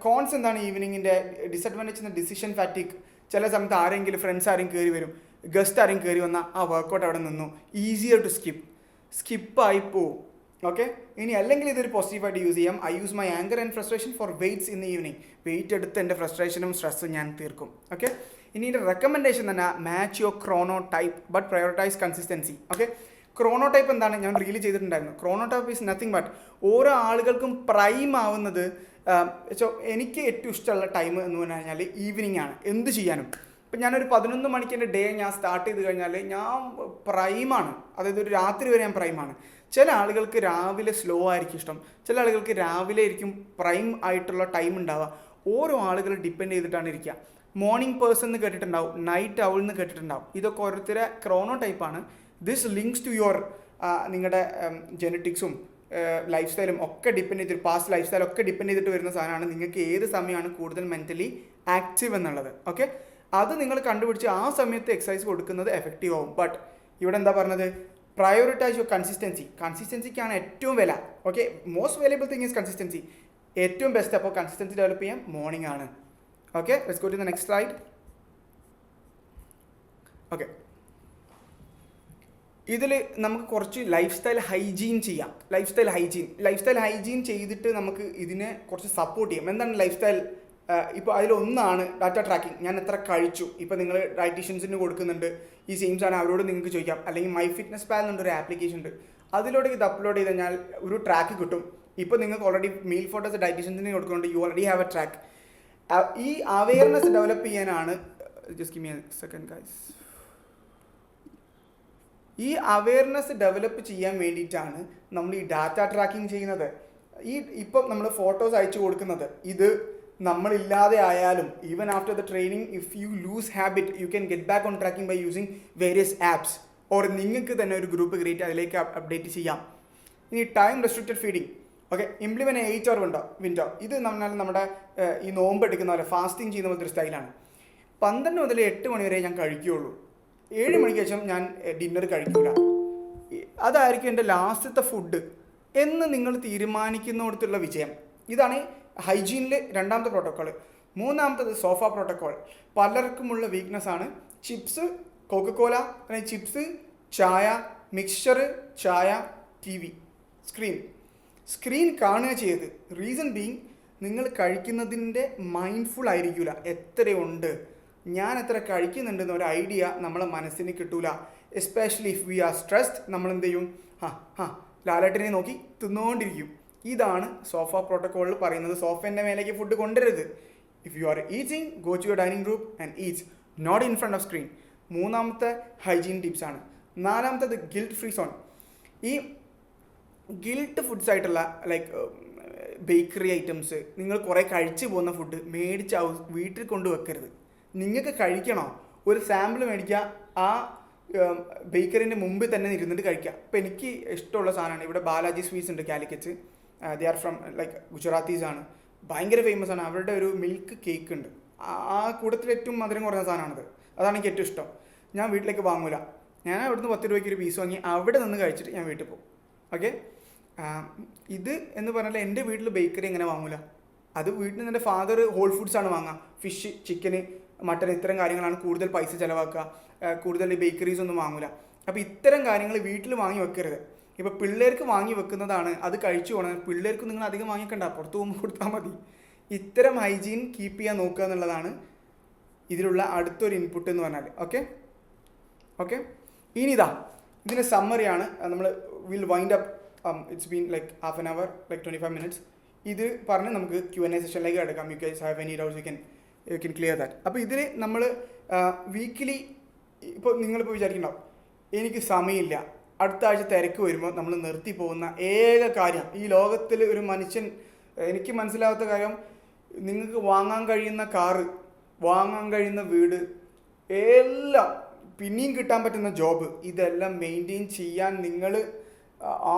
കോൺസ് എന്താണ് ഈവനിങ്ങിൻ്റെ ഡിസഡ്വാൻറ്റേജ് എന്ന ഡിസിഷൻ ഫാറ്റിക്. ചില സമയത്ത് ആരെങ്കിലും ഫ്രണ്ട്സ് ആരെങ്കിലും കയറി വരും, ഗസ്റ്റ് ആരെങ്കിലും കയറി വന്നാൽ ആ വർക്കൗട്ട് അവിടെ നിന്നു, ഈസിയർ ടു സ്കിപ്പായി പോവും. ഓക്കെ, ഇനി അല്ലെങ്കിൽ ഇതൊരു പോസിറ്റീവായിട്ട് യൂസ് ചെയ്യാം. I use my anger and frustration for weights in the evening. Weight എടുത്ത് എൻ്റെ ഫ്രസ്ട്രേഷനും സ്ട്രെസ്സും ഞാൻ തീർക്കും. ഓക്കെ, ഇനി എൻ്റെ റെക്കമെൻഡേഷൻ തന്നെ match your chronotype but prioritise consistency. Okay, chronotype എന്താണ് ഞാൻ റീൽ ചെയ്തിട്ടുണ്ടായിരുന്നു. Chronotype is nothing but ഓരോ ആളുകൾക്കും പ്രൈം ആവുന്നത്. സോ എനിക്ക് ഏറ്റവും ഇഷ്ടമുള്ള ടൈം എന്ന് പറഞ്ഞു കഴിഞ്ഞാൽ ഈവനിങ് ആണ് എന്ത് ചെയ്യാനും. ഇപ്പം ഞാനൊരു 11 മണിക്ക് എൻ്റെ ഡേ ഞാൻ സ്റ്റാർട്ട് ചെയ്ത് കഴിഞ്ഞാൽ ഞാൻ പ്രൈമാണ്. അതായത് ഒരു രാത്രി വരെ ഞാൻ പ്രൈമാണ്. ചില ആളുകൾക്ക് രാവിലെ സ്ലോ ആയിരിക്കും ഇഷ്ടം, ചില ആളുകൾക്ക് രാവിലെ ആയിരിക്കും പ്രൈം ആയിട്ടുള്ള ടൈം ഉണ്ടാവുക. ഓരോ ആളുകൾ ഡിപ്പെൻഡ് ചെയ്തിട്ടാണ് ഇരിക്കുക. മോർണിംഗ് പേഴ്സൺ എന്ന് കേട്ടിട്ടുണ്ടാവും, നൈറ്റ് ഔൾ എന്ന് കേട്ടിട്ടുണ്ടാവും. ഇതൊക്കെ ഓരോരുത്തരെ ക്രോണോ ടൈപ്പാണ്. ദിസ് ലിങ്ക്സ് ടു യുവർ നിങ്ങളുടെ ജെനറ്റിക്സും ലൈഫ് സ്റ്റൈലും ഒക്കെ ഡിപ്പെൻഡ് ചെയ്തിട്ട്, പാസ്റ്റ് ലൈഫ് സ്റ്റൈലും ഒക്കെ ഡിപ്പെൻഡ് ചെയ്തിട്ട് വരുന്ന സാധനമാണ് നിങ്ങൾക്ക് ഏത് സമയമാണ് കൂടുതൽ മെൻ്റലി ആക്റ്റീവ് എന്നുള്ളത്. ഓക്കെ, അത് നിങ്ങൾ കണ്ടുപിടിച്ച് ആ സമയത്ത് എക്സസൈസ് കൊടുക്കുന്നത് എഫക്റ്റീവ് ആവും. ബട്ട് ഇവിടെ എന്താ പറഞ്ഞത്, പ്രയോറിറ്റൈസ് യുവർ കൺസിസ്റ്റൻസിക്കാണ് ഏറ്റവും വില. Okay, most valuable thing is consistency. ഏറ്റവും ബെസ്റ്റ് അപ്പോൾ കൺസിസ്റ്റൻസി ഡെവലപ്പ് ചെയ്യാൻ മോർണിംഗ് ആണ്. Okay, let's go to the next slide. Okay, ഇതിൽ നമുക്ക് കുറച്ച് ലൈഫ് സ്റ്റൈൽ ഹൈജീൻ ചെയ്യാം. ലൈഫ് സ്റ്റൈൽ ഹൈജീൻ ചെയ്തിട്ട് നമുക്ക് ഇതിനെ കുറച്ച് സപ്പോർട്ട് ചെയ്യാം. എന്താണ് ലൈഫ് സ്റ്റൈൽ? ഇപ്പോൾ അതിലൊന്നാണ് ഡാറ്റ ട്രാക്കിംഗ്. ഞാൻ എത്ര കഴിച്ചു. ഇപ്പോൾ നിങ്ങൾ ഡയറ്റീഷ്യൻസിന് കൊടുക്കുന്നുണ്ട്, ഈ സെയിം സാധനം അവരോട് നിങ്ങൾക്ക് ചോദിക്കാം. അല്ലെങ്കിൽ മൈ ഫിറ്റ്നസ് പാൽ എന്നൊരു ആപ്ലിക്കേഷൻ ഉണ്ട്, അതിലൂടെ ഇത് അപ്ലോഡ് ചെയ്ത് കഴിഞ്ഞാൽ ഒരു ട്രാക്ക് കിട്ടും. ഇപ്പോൾ നിങ്ങൾക്ക് ഓൾറെഡി മീൽ ഫോട്ടോസ് ഡയറ്റീഷ്യൻസിന് കൊടുക്കുന്നുണ്ട്, you already have A track. ഈ അവെയർനെസ് ഡെവലപ്പ് ചെയ്യാനാണ്, just give me A second guys, ഈ അവെയർനെസ് ഡെവലപ്പ് ചെയ്യാൻ വേണ്ടിയിട്ടാണ് നമ്മൾ ഈ ഡാറ്റ ട്രാക്കിംഗ് ചെയ്യുന്നത്. ഇപ്പം നമ്മൾ ഫോട്ടോസ് അയച്ചു കൊടുക്കുന്നത്, ഇത് നമ്മളില്ലാതെ ആയാലും even after the training if you lose habit you can get back on tracking by using various apps. Or നിങ്ങൾക്ക് തന്നെ ഒരു ഗ്രൂപ്പ് ക്രിയേറ്റ് അതിലേക്ക് അപ്ഡേറ്റ് ചെയ്യാം. ഇനി time restricted feeding. Okay, implement 8 hour window. ഇത് നമ്മുടെ ഈ നോമ്പ് എടുക്കുന്ന പോലെ ഫാസ്റ്റിംഗ് ചെയ്യുന്ന പോലത്തെ ഒരു സ്റ്റൈലാണ്. 12 മുതൽ 8 മണി വരെ ഞാൻ കഴിക്കുകയുള്ളൂ. 7 മണിക്ക് ശേഷം ഞാൻ ഡിന്നർ കഴിക്കില്ല. അതായിരിക്കും എൻ്റെ ലാസ്റ്റത്തെ ഫുഡ് എന്ന് നിങ്ങൾ തീരുമാനിക്കുന്നിടത്തുള്ള വിജയം. ഇതാണ് ഹൈജീനിൽ രണ്ടാമത്തെ പ്രോട്ടോക്കോൾ. മൂന്നാമത്തത് സോഫ പ്രോട്ടോക്കോൾ. പലർക്കുമുള്ള വീക്ക്നെസ് ആണ് ചിപ്സ്, കോക്കക്കോല, ചിപ്സ്, ചായ, മിക്സ്ചർ, ചായ, TV, സ്ക്രീൻ കാണുക ചെയ്ത്. റീസൺ ബീങ് നിങ്ങൾ കഴിക്കുന്നതിൻ്റെ മൈൻഡ്ഫുൾ ആയിരിക്കില്ല. എത്രയുണ്ട്, ഞാൻ എത്ര കഴിക്കുന്നുണ്ടെന്ന് ഒരു ഐഡിയ നമ്മളെ മനസ്സിന് കിട്ടൂല. Especially if we R stressed. നമ്മൾ എന്ത് ചെയ്യും, ലാലേട്ടനെ നോക്കി തിന്നുകൊണ്ടിരിക്കും. ഇതാണ് സോഫ പ്രോട്ടോക്കോളിൽ പറയുന്നത്. സോഫേൻ്റെ മേലേക്ക് ഫുഡ് കൊണ്ടുവരരുത്. If you are eating, go to your dining room and eat, not in front of screen. മൂന്നാമത്തെ ഹൈജീൻ ടിപ്സാണ്. നാലാമത്തത് ഗിൽറ്റ് ഫ്രീ സോൺ. ഈ ഗിൽട്ട് ഫുഡ്സ് ആയിട്ടുള്ള ലൈക്ക് ബേക്കറി ഐറ്റംസ്, നിങ്ങൾ കുറേ കഴിച്ചു പോകുന്ന ഫുഡ് മേടിച്ച് വീട്ടിൽ കൊണ്ടുവെക്കരുത്. നിങ്ങൾക്ക് കഴിക്കണോ, ഒരു സാമ്പിൾ മേടിക്കുക, ആ ബേക്കറിൻ്റെ മുമ്പിൽ തന്നെ ഇരുന്നിട്ട് കഴിക്കുക. ഇപ്പോൾ എനിക്ക് ഇഷ്ടമുള്ള സാധനമാണ്, ഇവിടെ ബാലാജി സ്വീറ്റ്സ് ഉണ്ട് Calicut. They are from like Gujaratis ആണ്, ഭയങ്കര ഫേമസ് ആണ്. അവരുടെ ഒരു മിൽക്ക് കേക്ക് ഉണ്ട്, ആ കൂട്ടത്തിൽ ഏറ്റവും മധുരം കുറഞ്ഞ സാധനമാണത്. അതാണ് എനിക്ക് ഏറ്റവും ഇഷ്ടം. ഞാൻ വീട്ടിലേക്ക് വാങ്ങൂല. ഞാൻ അവിടുന്ന് 10 രൂപയ്ക്ക് ഒരു പീസ് വാങ്ങി അവിടെ നിന്ന് കഴിച്ചിട്ട് ഞാൻ വീട്ടിൽ പോകും. ഓക്കെ, ഇത് എന്ന് പറഞ്ഞാൽ എൻ്റെ വീട്ടിൽ ബേക്കറി എങ്ങനെ വാങ്ങൂല. അത് വീട്ടിൽ നിന്ന് എൻ്റെ ഫാദർ ഹോൾ ഫുഡ്സാണ് വാങ്ങുക. ഫിഷ്, ചിക്കന്, മട്ടൺ ഇത്തരം കാര്യങ്ങളാണ് കൂടുതൽ പൈസ ചിലവാക്കുക, കൂടുതൽ ബേക്കറീസ് ഒന്നും വാങ്ങില്ല. അപ്പോൾ ഇത്തരം കാര്യങ്ങൾ വീട്ടിൽ വാങ്ങി വെക്കരുത്. ഇപ്പോൾ പിള്ളേർക്ക് വാങ്ങി വെക്കുന്നതാണ് അത് കഴിച്ചു പോകണം. പിള്ളേർക്ക് നിങ്ങൾ അധികം വാങ്ങിക്കണ്ട, പുറത്ത് പോകുമ്പോൾ കൊടുത്താൽ മതി. ഇത്തരം ഹൈജീൻ കീപ്പ് ചെയ്യാൻ നോക്കുക എന്നുള്ളതാണ് ഇതിലുള്ള അടുത്തൊരു ഇൻപുട്ട് എന്ന് പറഞ്ഞാൽ. ഓക്കെ ഇനി ഇതിൻ്റെ സമ്മറിയാണ്. നമ്മൾ will wind up. It's been like half an hour, like 25 minutes. ഇത് പറഞ്ഞ് നമുക്ക് Q&A സെഷനിലേക്ക് എടുക്കാം. U guys have any doubts you can clear that. അപ്പോൾ ഇതിന് നമ്മൾ വീക്കിലി, ഇപ്പോൾ നിങ്ങളിപ്പോൾ വിചാരിക്കുന്നുണ്ടാവും എനിക്ക് സമയമില്ല, അടുത്ത ആഴ്ച തിരക്ക് വരുമ്പോൾ നമ്മൾ നിർത്തി പോകുന്ന ഏക കാര്യം ഈ ലോകത്തിൽ ഒരു മനുഷ്യൻ, എനിക്ക് മനസ്സിലാവാത്ത കാര്യം, നിങ്ങൾക്ക് വാങ്ങാൻ കഴിയുന്ന കാറ്, വാങ്ങാൻ കഴിയുന്ന വീട്, എല്ലാം പിന്നെയും കിട്ടാൻ പറ്റുന്ന ജോബ്, ഇതെല്ലാം മെയിൻറ്റെയിൻ ചെയ്യാൻ നിങ്ങൾ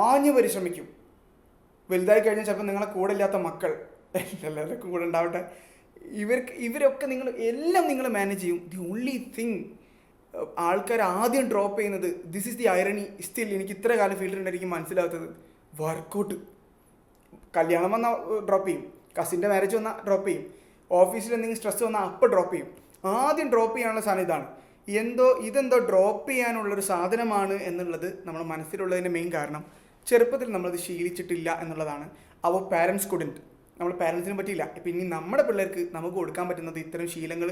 ആഞ്ഞു പരിശ്രമിക്കും. വലുതായി കഴിഞ്ഞാൽ ചിലപ്പോൾ നിങ്ങളെ കൂടെ ഇല്ലാത്ത മക്കൾ എല്ലാവർക്കും കൂടെ ഉണ്ടാവട്ടെ, ഇവരൊക്കെ എല്ലാം നിങ്ങൾ മാനേജ് ചെയ്യും. ദി ഓൺലി തിങ് ആൾക്കാർ ആദ്യം ഡ്രോപ്പ് ചെയ്യുന്നത്, this is the irony, still എനിക്ക് ഇത്ര കാലം ഫീൽഡിലുണ്ടായിരിക്കും മനസ്സിലാവാത്തത്, വർക്കൗട്ട്. കല്യാണം വന്നാൽ ഡ്രോപ്പ് ചെയ്യും, കസിൻ്റെ മാരേജ് വന്നാൽ ഡ്രോപ്പ് ചെയ്യും, ഓഫീസിൽ എന്തെങ്കിലും സ്ട്രെസ് വന്നാൽ അപ്പോൾ ഡ്രോപ്പ് ചെയ്യും. ആദ്യം ഡ്രോപ്പ് ചെയ്യാനുള്ള സാധനം ഇതാണ്. ഇതെന്തോ ഡ്രോപ്പ് ചെയ്യാനുള്ളൊരു സാധനമാണ് എന്നുള്ളത് നമ്മുടെ മനസ്സിലുള്ളതിൻ്റെ മെയിൻ കാരണം ചെറുപ്പത്തിൽ നമ്മളത് ശീലിച്ചിട്ടില്ല എന്നുള്ളതാണ്. അവർ പാരൻസ് കുഡൻറ്റ്, നമ്മൾ പാരൻസിന് പറ്റിയില്ല. ഇപ്പം ഇനി നമ്മുടെ പിള്ളേർക്ക് നമുക്ക് കൊടുക്കാൻ പറ്റുന്നത് ഇത്തരം ശീലങ്ങൾ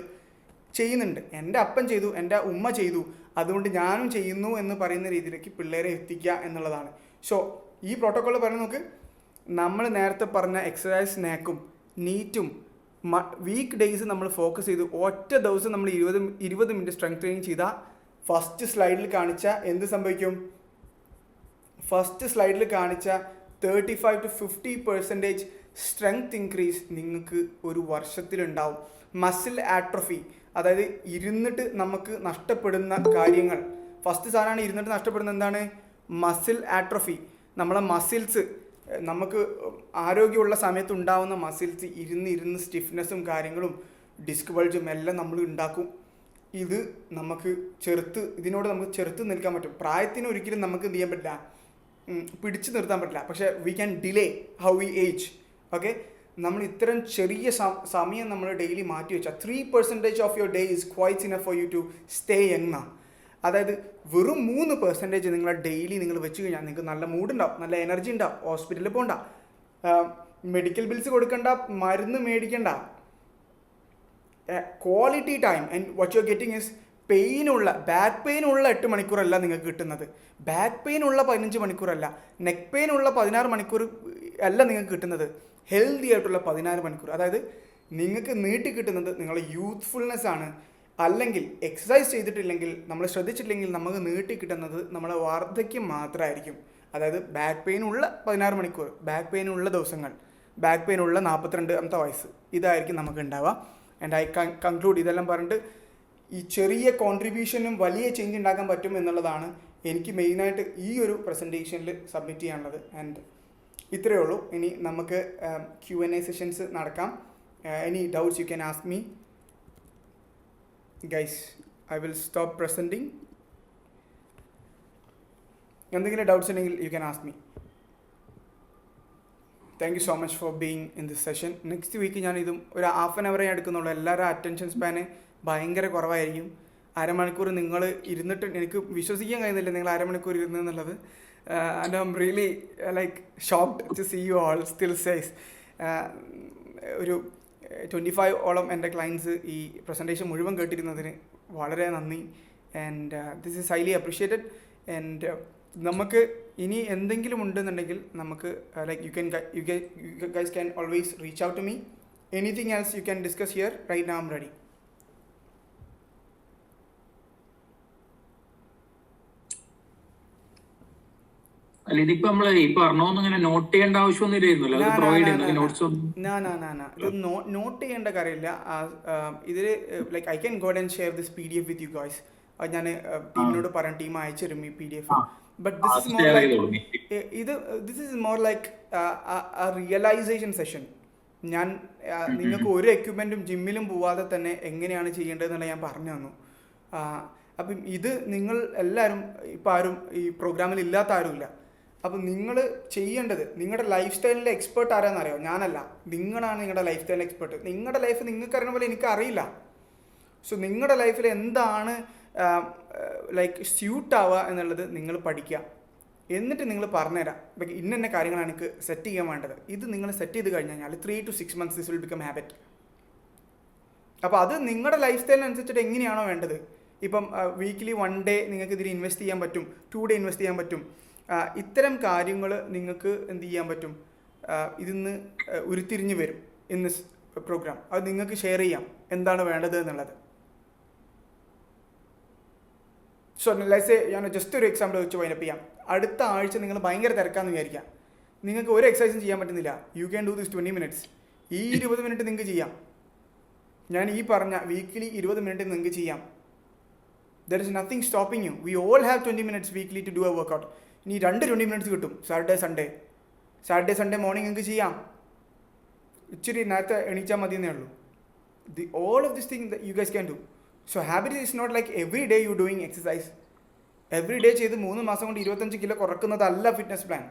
ചെയ്യുന്നുണ്ട്. എൻ്റെ അപ്പൻ ചെയ്തു, എൻ്റെ ഉമ്മ ചെയ്തു, അതുകൊണ്ട് ഞാനും ചെയ്യുന്നു എന്ന് പറയുന്ന രീതിയിലേക്ക് പിള്ളേരെ എത്തിക്കുക എന്നുള്ളതാണ്. സോ ഈ പ്രോട്ടോക്കോൾ പറയുന്നത് നോക്ക്, നമ്മൾ നേരത്തെ പറഞ്ഞ എക്സസൈസ് സ്നാക്കും നീറ്റും വീക്ക് ഡേയ്സ് നമ്മൾ ഫോക്കസ് ചെയ്തു ഒറ്റ ദിവസം നമ്മൾ 20 മിനിറ്റ് സ്ട്രെങ്ത് ട്രെയിനിങ് ചെയ്താൽ ഫസ്റ്റ് സ്ലൈഡിൽ കാണിച്ച എന്ത് സംഭവിക്കും? ഫസ്റ്റ് സ്ലൈഡിൽ കാണിച്ച 35 to 50% സ്ട്രെങ്ത് ഇൻക്രീസ് നിങ്ങൾക്ക് ഒരു വർഷത്തിലുണ്ടാവും. മസിൽ ആട്രോഫി, അതായത് ഇരുന്നിട്ട് നമുക്ക് നഷ്ടപ്പെടുന്ന കാര്യങ്ങൾ, ഫസ്റ്റ് സാധനമാണ് ഇരുന്നിട്ട് നഷ്ടപ്പെടുന്നത്. എന്താണ്? Muscle atrophy. നമ്മളെ മസിൽസ്, നമുക്ക് ആരോഗ്യമുള്ള സമയത്ത് ഉണ്ടാവുന്ന മസിൽസ് ഇരുന്ന് സ്റ്റിഫ്നെസ്സും കാര്യങ്ങളും ഡിസ്ക് ബൾജും എല്ലാം നമ്മൾ ഉണ്ടാക്കും. ഇത് നമുക്ക് ഇതിനോട് നമുക്ക് ചെറുത്ത് നിൽക്കാൻ പറ്റും. പ്രായത്തിന് ഒരിക്കലും നമുക്ക് എന്ത് ചെയ്യാൻ പറ്റില്ല, പിടിച്ചു നിർത്താൻ പറ്റില്ല. പക്ഷേ we can delay how we age. Okay, നമ്മൾ ഇത്തരം ചെറിയ സമയം നമ്മൾ ഡെയിലി മാറ്റി വെച്ചാൽ 3% of your day is quite enough for you to stay young. അതായത് വെറും 3% നിങ്ങളെ ഡെയിലി നിങ്ങൾ വെച്ച് കഴിഞ്ഞാൽ നിങ്ങൾക്ക് നല്ല മൂഡുണ്ടാവും, നല്ല എനർജി ഉണ്ടാവും, ഹോസ്പിറ്റലിൽ പോകണ്ട, മെഡിക്കൽ ബിൽസ് കൊടുക്കണ്ട, മരുന്ന് മേടിക്കണ്ട, quality time. And what you are getting is back പെയിനുള്ള 8 മണിക്കൂറല്ല നിങ്ങൾക്ക് കിട്ടുന്നത്, ബാക്ക് പെയിനുള്ള 15 മണിക്കൂറല്ല, നെക്ക് പെയിനുള്ള 16 മണിക്കൂർ അല്ല നിങ്ങൾക്ക് കിട്ടുന്നത്, ഹെൽത്തി ആയിട്ടുള്ള 14 മണിക്കൂർ. അതായത് നിങ്ങൾക്ക് നീട്ടി കിട്ടുന്നത് നിങ്ങളുടെ യൂത്ത്ഫുൾനെസ് ആണ്. അല്ലെങ്കിൽ എക്സസൈസ് ചെയ്തിട്ടില്ലെങ്കിൽ, നമ്മൾ ശ്രദ്ധിച്ചിട്ടില്ലെങ്കിൽ നമുക്ക് നീട്ടി കിട്ടുന്നത് നമ്മളെ വാർദ്ധക്യം മാത്രമായിരിക്കും. അതായത് ബാക്ക് പെയിനുള്ള 16 മണിക്കൂർ, ബാക്ക് പെയിനുള്ള ദിവസങ്ങൾ, ബാക്ക് പെയിനുള്ള 42ാമത്തെ വയസ്സ്, ഇതായിരിക്കും നമുക്ക് ഉണ്ടാവുക. ആൻഡ് ഐ കൺക്ലൂഡ്, ഇതെല്ലാം പറഞ്ഞിട്ട് ഈ ചെറിയ കോൺട്രിബ്യൂഷനും വലിയ ചേഞ്ച് ഉണ്ടാക്കാൻ പറ്റും എന്നുള്ളതാണ് എനിക്ക് മെയിനായിട്ട് ഈ ഒരു പ്രസൻറ്റേഷനിൽ സബ്മിറ്റ് ചെയ്യാനുള്ളത്. ആൻഡ് ഇത്രയേ ഉള്ളൂ. ഇനി നമുക്ക് Q&A സെഷൻസ് നടക്കാം. Any doubts you can ask me. Guys, I will stop presenting. എന്തെങ്കിലും ഡൗട്ട്സ് ഉണ്ടെങ്കിൽ you can ask me. Thank you so much for being in this session. Next week ഞാൻ ഇതും ഒരു ഹാഫ് ആൻ അവറേ എടുക്കുന്നുള്ളൂ. എല്ലാവരും attention span ഭയങ്കര കുറവായിരിക്കും. അരമണിക്കൂർ നിങ്ങൾ ഇരുന്നിട്ട് എനിക്ക് വിശ്വസിക്കാൻ കഴിയുന്നില്ല നിങ്ങൾ അരമണിക്കൂർ ഇരുന്നു എന്നുള്ളത്. And I'm really like shocked to see you all still says. ഒരു 25 ഓളം എൻ്റെ ക്ലയൻസ് ഈ പ്രസൻറ്റേഷൻ മുഴുവൻ കേട്ടിരുന്നതിന് വളരെ നന്ദി. And this is highly appreciated. ആൻഡ് നമുക്ക് ഇനി എന്തെങ്കിലും ഉണ്ടെന്നുണ്ടെങ്കിൽ നമുക്ക് like you guys can always reach out to me. Anything else you can discuss here. Right now I am ready. അല്ല, ഇതിപ്പോ നമ്മള് ഈ പറഞ്ഞോന്ന് ഇങ്ങനെ നോട്ട് ചെയ്യേണ്ട ആവശ്യമൊന്നും ഇല്ലായിരുന്നല്ലോ, അത് പ്രൊവൈഡ് ചെയ്യുന്നത് നോട്ട്സ് ഒന്നും. ഇത് നോട്ട് ചെയ്യേണ്ട കാര്യമില്ല. ഇതിൽ like I can go and share this PDF with you guys. അത് ഞാൻ ടീമിനോട് പറയാം, ടീം അയച്ചു തരും ഈ PDF. But this is more like realisation session. ഞാൻ നിങ്ങൾക്ക് ഒരു എക്യുപ്മെൻറ്റും ജിമ്മിലും പോവാതെ തന്നെ എങ്ങനെയാണ് ചെയ്യേണ്ടതെന്നുള്ള ഞാൻ പറഞ്ഞു തന്നു. അപ്പം ഇത് നിങ്ങൾ എല്ലാവരും ഇപ്പം ആരും ഈ പ്രോഗ്രാമിൽ ഇല്ലാത്ത ആരുമില്ല. അപ്പം നിങ്ങൾ ചെയ്യേണ്ടത്, നിങ്ങളുടെ ലൈഫ് സ്റ്റൈലിൻ്റെ എക്സ്പേർട്ട് ആരാന്നറിയോ? ഞാനല്ല, നിങ്ങളാണ് നിങ്ങളുടെ ലൈഫ് സ്റ്റൈലിൻ്റെ എക്സ്പേർട്ട്. നിങ്ങളുടെ ലൈഫ് നിങ്ങൾക്ക് അറിയുന്ന പോലെ എനിക്കറിയില്ല. സോ നിങ്ങളുടെ ലൈഫിൽ എന്താണ് ലൈക്ക് സ്യൂട്ട് ആവുക എന്നുള്ളത് നിങ്ങൾ പഠിക്കുക. എന്നിട്ട് നിങ്ങൾ പറഞ്ഞുതരാം, ലൈക്ക് ഇന്ന കാര്യങ്ങളാണ് എനിക്ക് സെറ്റ് ചെയ്യാൻ വേണ്ടത്. ഇത് നിങ്ങൾ സെറ്റ് ചെയ്ത് കഴിഞ്ഞാൽ 3 to 6 months this will become habit. അപ്പോൾ അത് നിങ്ങളുടെ ലൈഫ് സ്റ്റൈലിനനുസരിച്ചിട്ട് എങ്ങനെയാണോ വേണ്ടത്. ഇപ്പം വീക്കിലി 1 day നിങ്ങൾക്ക് ഇതിൽ ഇൻവെസ്റ്റ് ചെയ്യാൻ പറ്റും, 2 day ഇൻവെസ്റ്റ് ചെയ്യാൻ പറ്റും. ഇത്തരം കാര്യങ്ങൾ നിങ്ങൾക്ക് എന്ത് ചെയ്യാൻ പറ്റും, ഇതിന്ന് ഉരുത്തിരിഞ്ഞ് വരും ഇന്ന് പ്രോഗ്രാം. അത് നിങ്ങൾക്ക് ഷെയർ ചെയ്യാം എന്താണ് വേണ്ടത് എന്നുള്ളത്. സോ ലെറ്റ്സ് സേ ഞാൻ ജസ്റ്റ് ഒരു എക്സാമ്പിൾ വെച്ച് വൈൻഡപ്പ് ചെയ്യാം. അടുത്ത ആഴ്ച നിങ്ങൾ ഭയങ്കര തിരക്കാന്ന് വിചാരിക്കാം, നിങ്ങൾക്ക് ഒരു എക്സസൈസും ചെയ്യാൻ പറ്റുന്നില്ല. You can do this 20 minutes. ഈ 20 മിനിറ്റ് നിങ്ങൾക്ക് ചെയ്യാം. ഞാൻ ഈ പറഞ്ഞ വീക്കിലി 20 മിനിറ്റ് നിങ്ങൾക്ക് ചെയ്യാം. There is nothing stopping you. We all have 20 minutes weekly to do a workout. ഇനി 20 minutes കിട്ടും സാറ്റർഡേ സൺഡേ മോർണിംഗ് നിങ്ങൾക്ക് ചെയ്യാം. ഇച്ചിരി നേരത്തെ എണീച്ചാൽ മതി എന്നേ ഉള്ളൂ. All of this thing you guys can do. So habit is not like every day you doing exercise. Every day ചെയ്ത് 3 മാസം കൊണ്ട് 25 കിലോ കുറക്കുന്നതല്ല ഫിറ്റ്നസ് പ്ലാൻ.